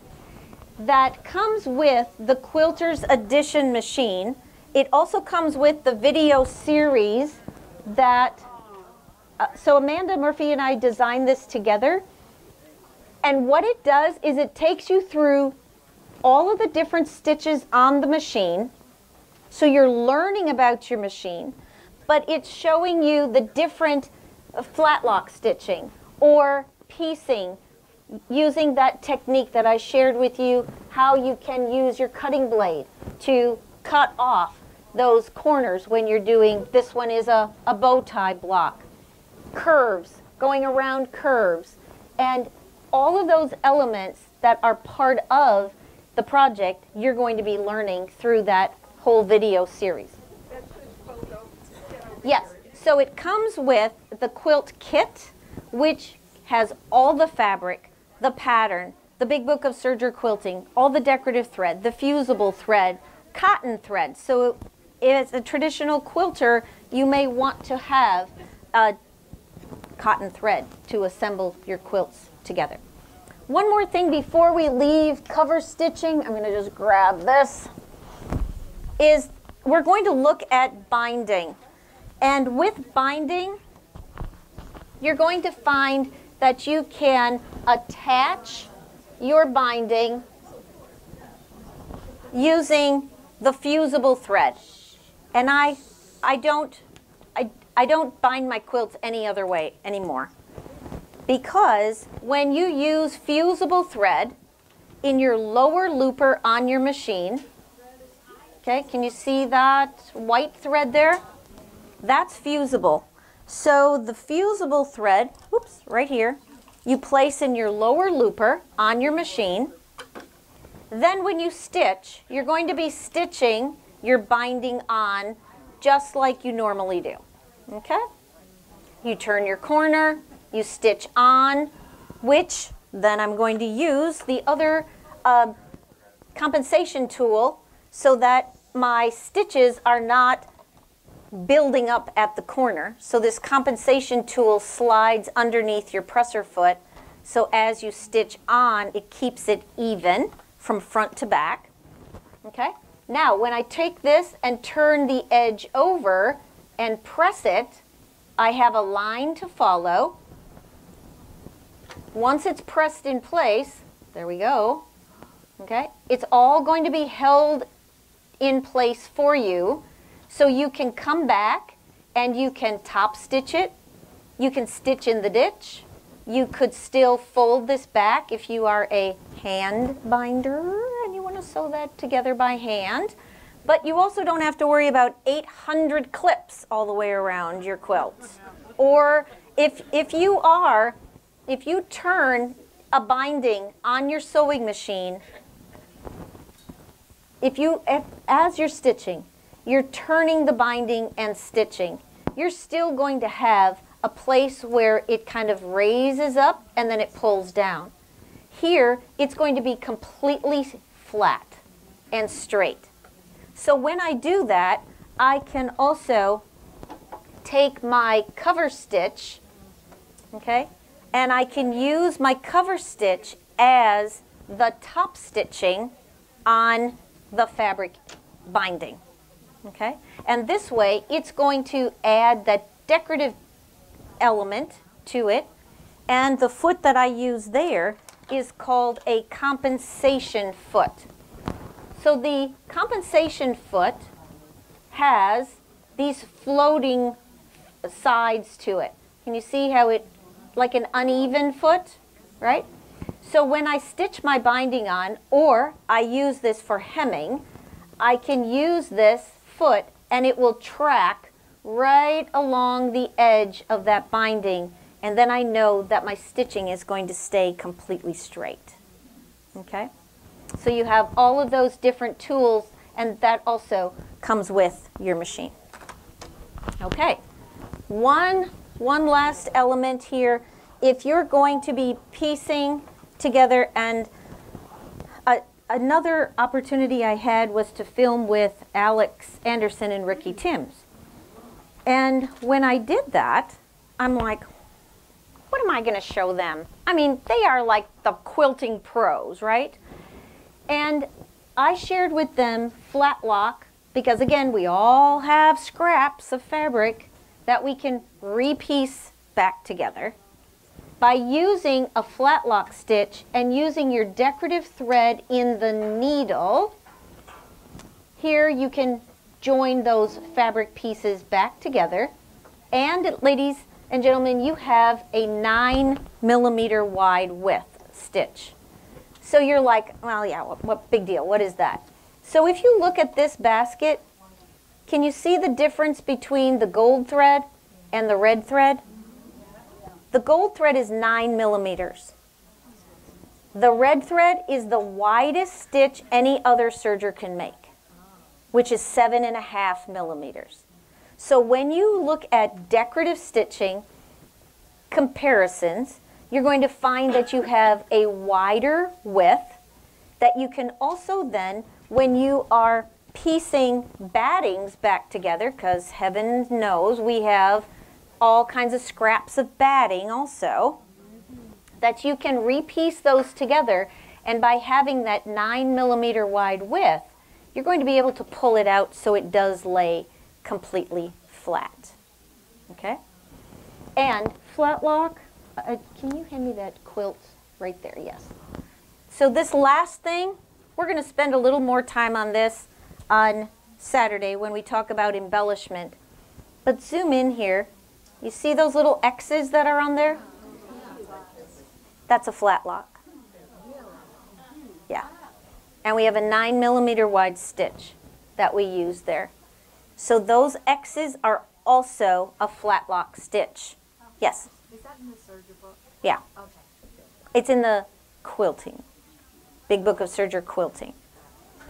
that comes with the Quilter's Edition machine. It also comes with the video series that, so Amanda Murphy and I designed this together. And what it does is it takes you through all of the different stitches on the machine. So you're learning about your machine, but it's showing you the different flat lock stitching or piecing, using that technique that I shared with you, how you can use your cutting blade to cut off those corners when you're doing, this one is a bow tie block, curves, going around curves, and all of those elements that are part of the project, you're going to be learning through that whole video series. Yes, so it comes with the quilt kit, which has all the fabric, the pattern, the big book of serger quilting, all the decorative thread, the fusible thread, cotton thread. So as a traditional quilter, you may want to have cotton thread to assemble your quilts together. One more thing before we leave cover stitching, I'm going to just grab this, is we're going to look at binding. And with binding, you're going to find that you can attach your binding using the fusible thread. And I don't bind my quilts any other way anymore. Because when you use fusible thread in your lower looper on your machine, okay, can you see that white thread there? That's fusible. So the fusible thread, whoops, right here, you place in your lower looper on your machine. Then when you stitch, you're going to be stitching your binding on just like you normally do. Okay? You turn your corner, you stitch on, which then I'm going to use the other compensation tool so that my stitches are not building up at the corner. So this compensation tool slides underneath your presser foot, so as you stitch on, it keeps it even from front to back. Okay? Now, when I take this and turn the edge over and press it, I have a line to follow. once it's pressed in place, there we go, okay? It's all going to be held in place for you, so you can come back and you can top stitch it, you can stitch in the ditch, you could still fold this back if you are a hand binder and you want to sew that together by hand. But you also don't have to worry about 800 clips all the way around your quilts. Or if you turn a binding on your sewing machine, as you're stitching, you're turning the binding and stitching, you're still going to have a place where it kind of raises up and then it pulls down. Here, it's going to be completely flat and straight. So when I do that, I can also take my cover stitch, okay, and I can use my cover stitch as the top stitching on the fabric binding, okay? And this way, it's going to add that decorative element to it, and the foot that I use there is called a compensation foot. So the compensation foot has these floating sides to it. Can you see how it, like an uneven foot, right? So when I stitch my binding on, or I use this for hemming, I can use this foot and it will track right along the edge of that binding, and then I know that my stitching is going to stay completely straight. Okay? So you have all of those different tools, and that also comes with your machine. Okay. One last element here. If you're going to be piecing together, and another opportunity I had was to film with Alex Anderson and Ricky Timms. And when I did that, I'm like, what am I going to show them? I mean, they are like the quilting pros, right? And I shared with them flat lock, because again, we all have scraps of fabric that we can repiece back together. By using a flat lock stitch and using your decorative thread in the needle, here you can join those fabric pieces back together. And ladies and gentlemen, you have a 9mm wide width stitch. So you're like, well, yeah, what big deal? What is that? So if you look at this basket, can you see the difference between the gold thread and the red thread? The gold thread is 9mm. The red thread is the widest stitch any other serger can make, which is 7.5mm. So when you look at decorative stitching comparisons, you're going to find that you have a wider width that you can also then, when you are piecing battings back together, because heaven knows we have all kinds of scraps of batting also, that you can repiece those together, and by having that 9mm wide width, you're going to be able to pull it out so it does lay completely flat. Okay? And flat lock, can you hand me that quilt right there? Yes. So this last thing, we're going to spend a little more time on this on Saturday when we talk about embellishment. But zoom in here. You see those little X's that are on there? That's a flat lock. Yeah. And we have a 9mm wide stitch that we use there. So those X's are also a flat lock stitch. Yes? Is that in the Serger book? Yeah. Okay. It's in the quilting. Big Book of Serger Quilting.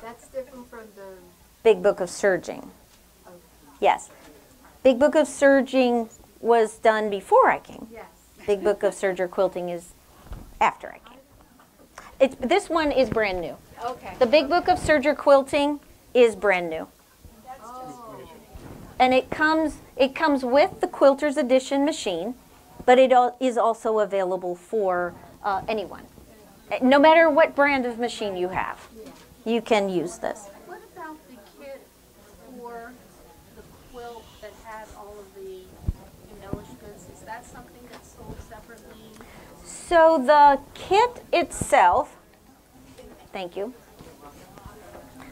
That's different from the... Big Book of Serging. Okay. Yes. Big Book of Serging was done before I came. Yes. Big Book of Serger Quilting is after I came. This one is brand new. Okay. The Big Book of Serger Quilting is brand new. Oh. And it comes with the Quilter's Edition machine, but it is also available for anyone. No matter what brand of machine you have, you can use this. What about the kit for the quilt that had all of the embellishments? Is that something that's sold separately? So the kit itself, thank you.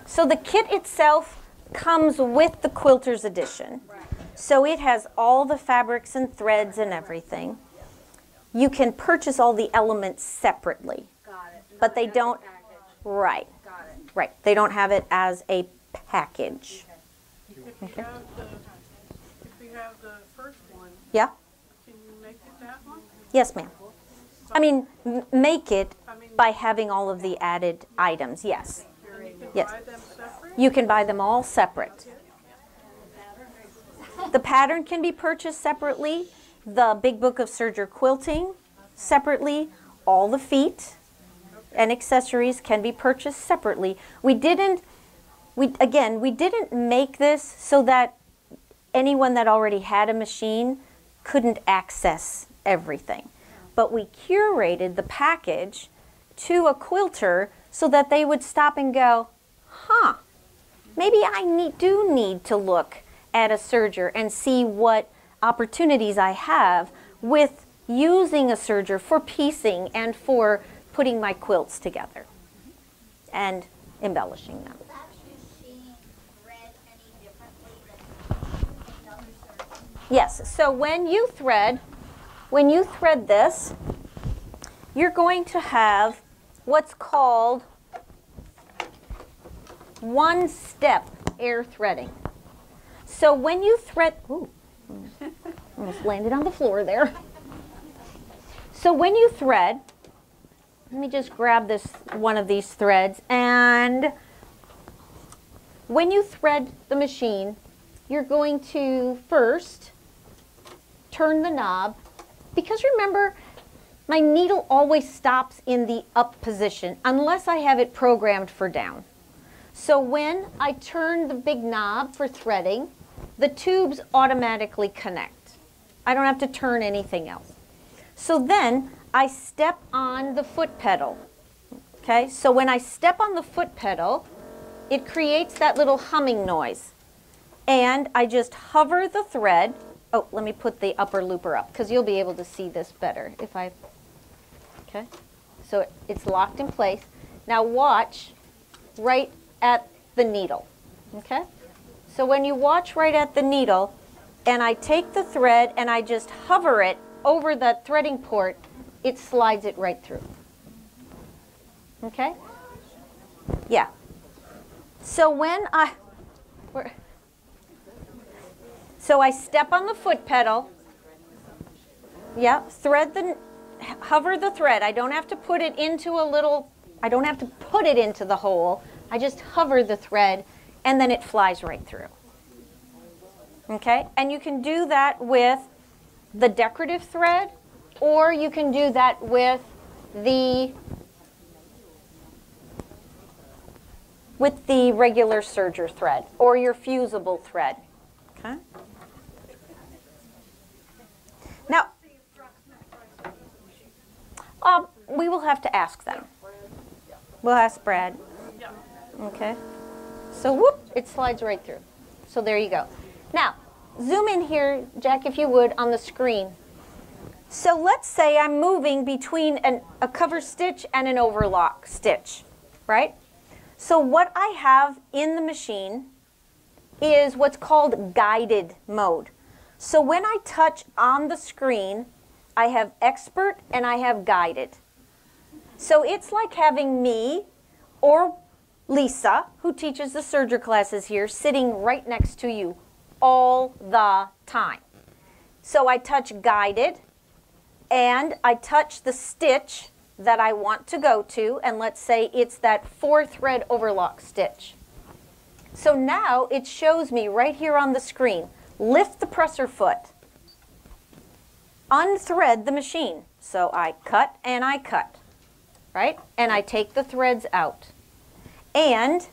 So the kit itself comes with the Quilter's edition. So it has all the fabrics and threads and everything. You can purchase all the elements separately. Got it. But they don't, right, Got it. right. They don't have it as a package. If you have the first one, Yeah? can you make it that one? Yes, ma'am. I mean, make it by having all of the added items, yes. And you can Yes. buy them separate? You can buy them all separate. The pattern can be purchased separately. The Big Book of Serger Quilting separately. All the feet and accessories can be purchased separately. We didn't make this so that anyone that already had a machine couldn't access everything. But we curated the package to a quilter so that they would stop and go, huh, maybe I do need to look at a serger and see what opportunities I have with using a serger for piecing and for putting my quilts together and embellishing them. Does that machine thread any differently than another serger? Yes, so when you thread this, you're going to have what's called one-step air threading. So when you thread, ooh, almost landed on the floor there. So when you thread, let me just grab this one of these threads, and when you thread the machine, you're going to first turn the knob, because remember, my needle always stops in the up position unless I have it programmed for down. So when I turn the big knob for threading, the tubes automatically connect. I don't have to turn anything else. So then I step on the foot pedal. Okay, so when I step on the foot pedal, it creates that little humming noise. And I just hover the thread. Oh, let me put the upper looper up because you'll be able to see this better if I, okay. So it's locked in place. Now watch right at the needle, okay? So when you watch right at the needle, and I take the thread and I just hover it over the threading port, it slides it right through. Okay? Yeah. So when I step on the foot pedal, yeah, hover the thread. I don't have to put it into I don't have to put it into the hole. I just hover the thread and then it flies right through. Okay? And you can do that with the decorative thread, or you can do that with the regular serger thread or your fusible thread. Okay? Now, we will have to ask them. We'll ask Brad. Okay? So whoop, it slides right through. So there you go. Now, zoom in here, Jack, if you would, on the screen. So let's say I'm moving between a cover stitch and an overlock stitch, right? So what I have in the machine is what's called guided mode. So when I touch on the screen, I have expert and I have guided. So it's like having me or Lisa, who teaches the serger classes here, sitting right next to you all the time. So I touch guided and I touch the stitch that I want to go to, and let's say it's that 4-thread overlock stitch. So now it shows me right here on the screen, lift the presser foot, unthread the machine. So I cut and I cut, right? And I take the threads out. And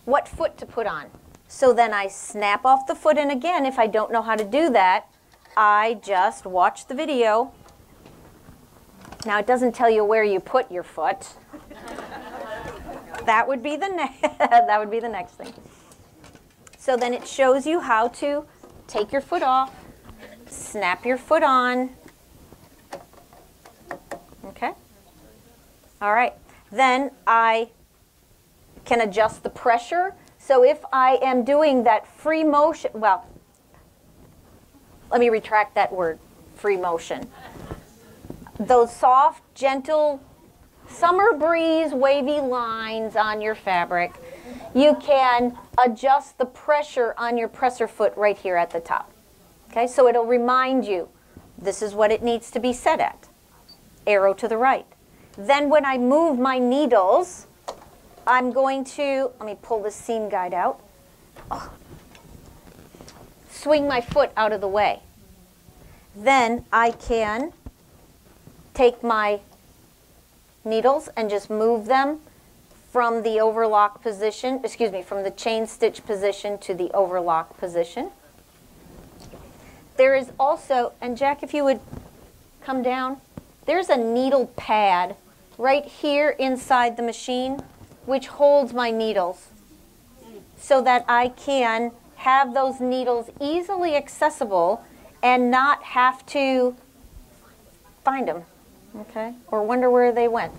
what foot to put on. So then I snap off the foot, and again, if I don't know how to do that, I just watch the video. Now it doesn't tell you where you put your foot. That would be the next thing. So then it shows you how to take your foot off, snap your foot on. Okay? All right. Then I can adjust the pressure. So if I am doing that free motion, well, let me retract that word, free motion. Those soft, gentle, summer breeze, wavy lines on your fabric, you can adjust the pressure on your presser foot right here at the top. Okay, so it'll remind you, this is what it needs to be set at. Arrow to the right. Then when I move my needles, I'm going to, let me pull the seam guide out. Oh. Swing my foot out of the way. Then I can take my needles and just move them from the overlock position, excuse me, from the chain stitch position to the overlock position. There is also, and Jack, if you would come down, there's a needle pad right here inside the machine which holds my needles so that I can have those needles easily accessible and not have to find them, okay, or wonder where they went.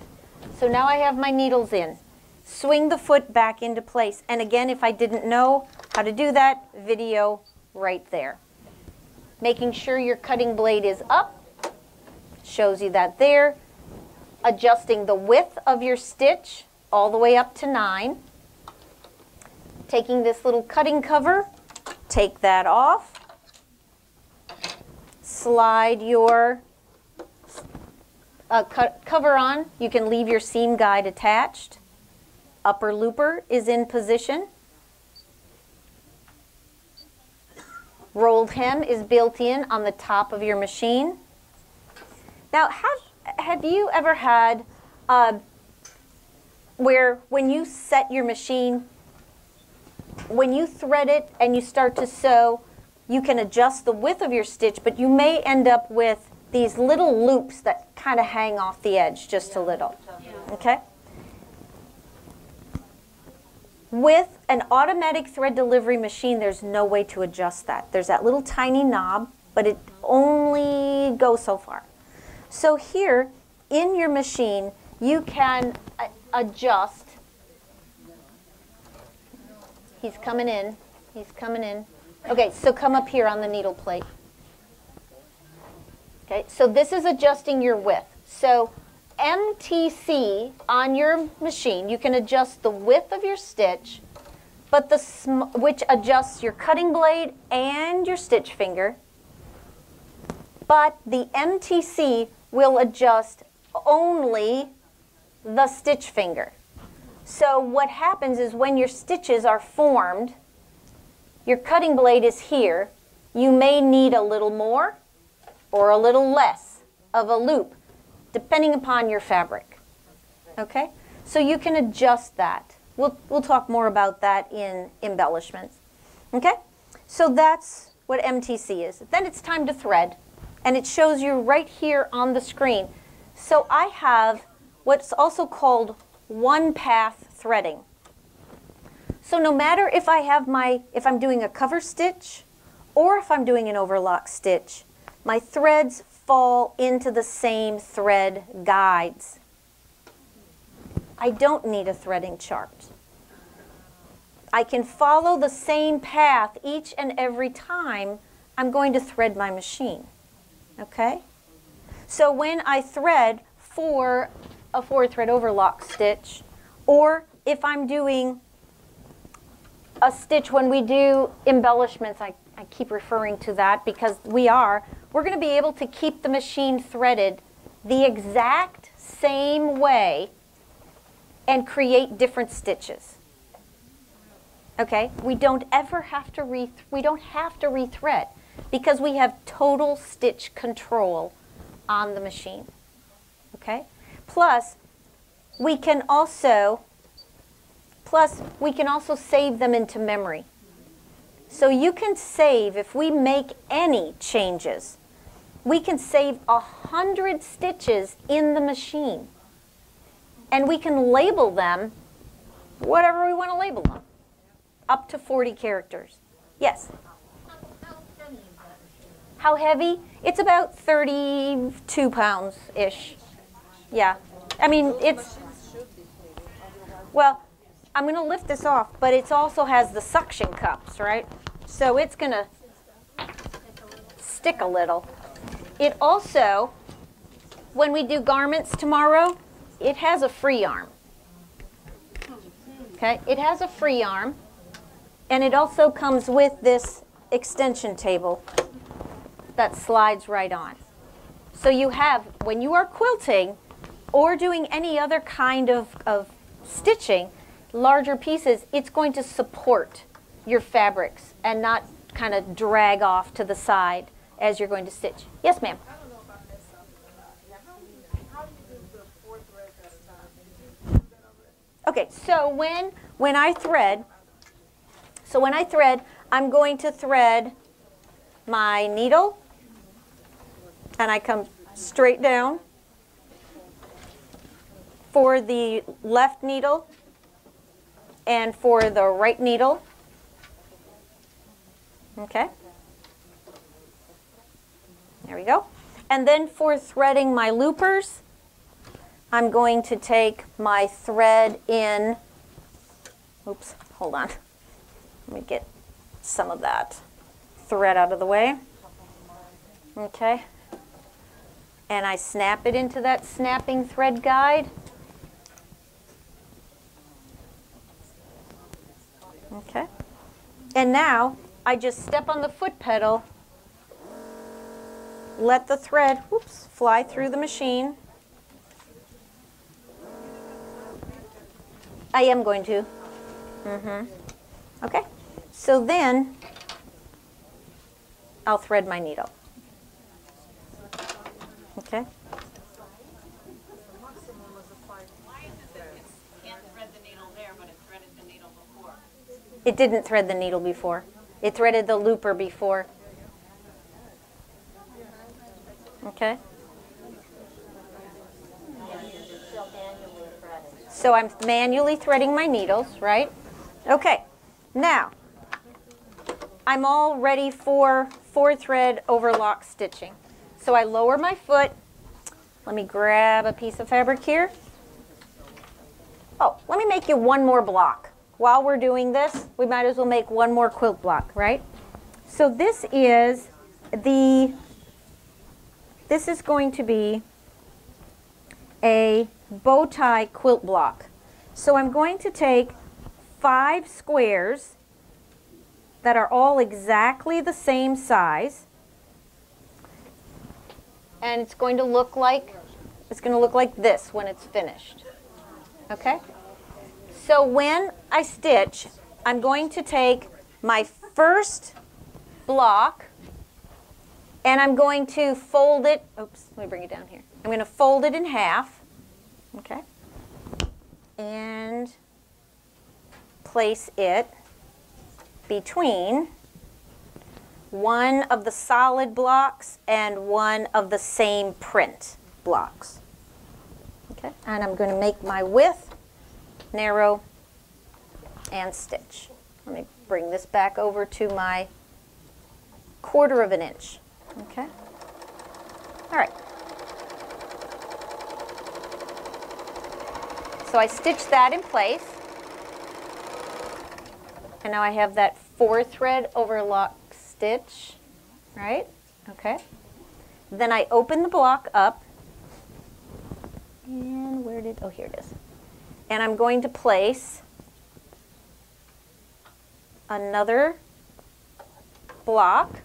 So now I have my needles in. Swing the foot back into place. And again, if I didn't know how to do that, video right there. Making sure your cutting blade is up, shows you that there. Adjusting the width of your stitch all the way up to 9. Taking this little cutting cover, take that off. Slide your cover on. You can leave your seam guide attached. Upper looper is in position. Rolled hem is built in on the top of your machine. Now, have you ever had where when you set your machine, when you thread it and you start to sew, you can adjust the width of your stitch, but you may end up with these little loops that kind of hang off the edge just a little, okay? With an automatic thread delivery machine, there's no way to adjust that. There's that little tiny knob, but it only goes so far. So here, in your machine, you can adjust. He's coming in. He's coming in. Okay, so come up here on the needle plate. Okay, so this is adjusting your width. So MTC on your machine, you can adjust the width of your stitch, but which adjusts your cutting blade and your stitch finger. But the MTC will adjust only the stitch finger. So what happens is when your stitches are formed, your cutting blade is here. You may need a little more or a little less of a loop, depending upon your fabric. Okay? So you can adjust that. We'll talk more about that in embellishments. Okay? So that's what MTC is. Then it's time to thread, and it shows you right here on the screen. So I have what's also called one-path threading. So no matter if I'm doing a cover stitch or if I'm doing an overlock stitch, my threads fall into the same thread guides. I don't need a threading chart. I can follow the same path each and every time I'm going to thread my machine. Okay? So when I thread for a 4-thread overlock stitch, or if I'm doing a stitch when we do embellishments, I keep referring to that because we're going to be able to keep the machine threaded the exact same way and create different stitches. Okay? We don't ever have to rethread because we have total stitch control on the machine. Okay? Plus, we can also save them into memory. So you can save, if we make any changes, we can save 100 stitches in the machine. And we can label them whatever we want to label them, up to 40 characters. Yes? How heavy? It's about 32 pounds-ish. Yeah. I mean, it's, well, I'm going to lift this off, but it also has the suction cups, right? So it's going to stick a little. It also, when we do garments tomorrow, it has a free arm. Okay, it has a free arm, and it also comes with this extension table that slides right on. So you have, when you are quilting or doing any other kind of stitching, larger pieces, it's going to support your fabrics and not kind of drag off to the side as you're going to stitch. Yes, ma'am? I don't know if I missed something. How do you do the 4 threads at a time? Did you do that already? Okay, so when I thread, I'm going to thread my needle, and I come straight down for the left needle and for the right needle. Okay. There we go. And then for threading my loopers, I'm going to take my thread in, oops, hold on. Let me get some of that thread out of the way. Okay. And I snap it into that snapping thread guide. Okay. And now I just step on the foot pedal, let the thread, whoops, fly through the machine. I am going to. Okay. So then I'll thread my needle. Okay. Why is it that it can't thread the needle there, but it threaded the needle before? It didn't thread the needle before. It threaded the looper before. Okay. So I'm manually threading my needles, right? Okay. Now, I'm all ready for 4-thread overlock stitching. So I lower my foot. Let me grab a piece of fabric here. Oh, let me make you one more block. While we're doing this, we might as well make one more quilt block, right? So this is going to be a bow tie quilt block. So I'm going to take 5 squares that are all exactly the same size, and it's going to look like this when it's finished. Okay? So when I stitch, I'm going to take my first block and I'm going to fold it. Oops, let me bring it down here. I'm going to fold it in half. Okay? And place it between one of the solid blocks and one of the same print blocks. Okay, and I'm going to make my width narrow and stitch. Let me bring this back over to my 1/4 of an inch. Okay, all right. So I stitch that in place, and now I have that 4-thread overlock stitch, right? Okay. Then I open the block up, and oh, here it is. And I'm going to place another block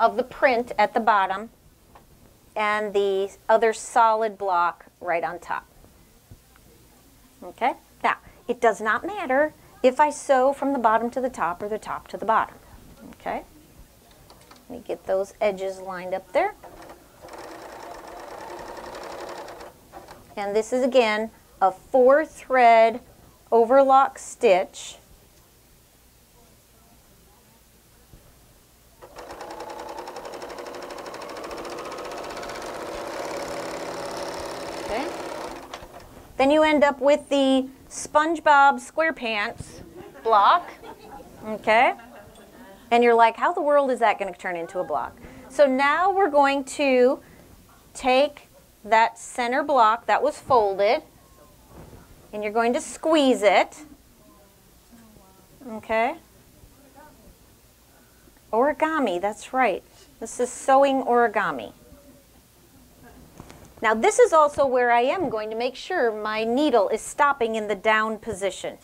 of the print at the bottom and the other solid block right on top. Okay? Now, it does not matter if I sew from the bottom to the top or the top to the bottom. Okay? Let me get those edges lined up there. And this is, again, a 4-thread overlock stitch. Okay. Then you end up with the SpongeBob SquarePants block. Okay. And you're like, how the world is that going to turn into a block? So now we're going to take that center block that was folded and you're going to squeeze it. Okay? Origami, that's right. This is sewing origami. Now this is also where I am going to make sure my needle is stopping in the down position,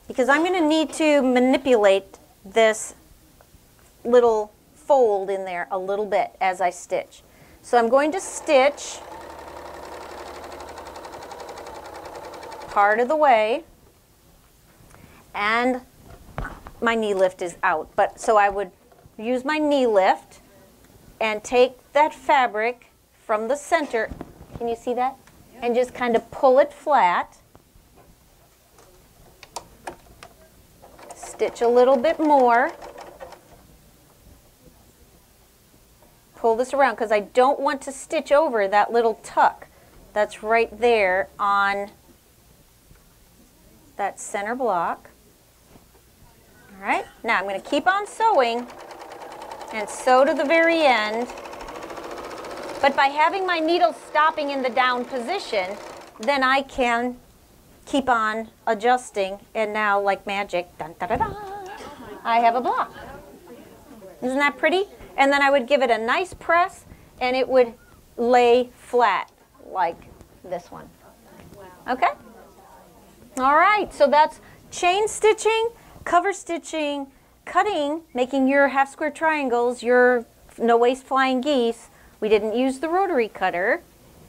because I'm going to need to manipulate this little fold in there a little bit as I stitch. So I'm going to stitch part of the way, and my knee lift is out. But so I would use my knee lift and take that fabric from the center, can you see that? And just kind of pull it flat. Stitch a little bit more. Pull this around because I don't want to stitch over that little tuck that's right there on that center block. All right, now I'm going to keep on sewing and sew to the very end. But by having my needle stopping in the down position, then I can keep on adjusting, and now, like magic, dun, da, da, da, I have a block. Isn't that pretty? And then I would give it a nice press, and it would lay flat like this one. Okay? All right, so that's chain stitching, cover stitching, cutting, making your half square triangles, your no waste flying geese. We didn't use the rotary cutter.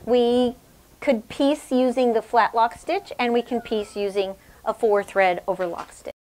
We could piece using the flat lock stitch, and we can piece using a 4-thread overlock stitch.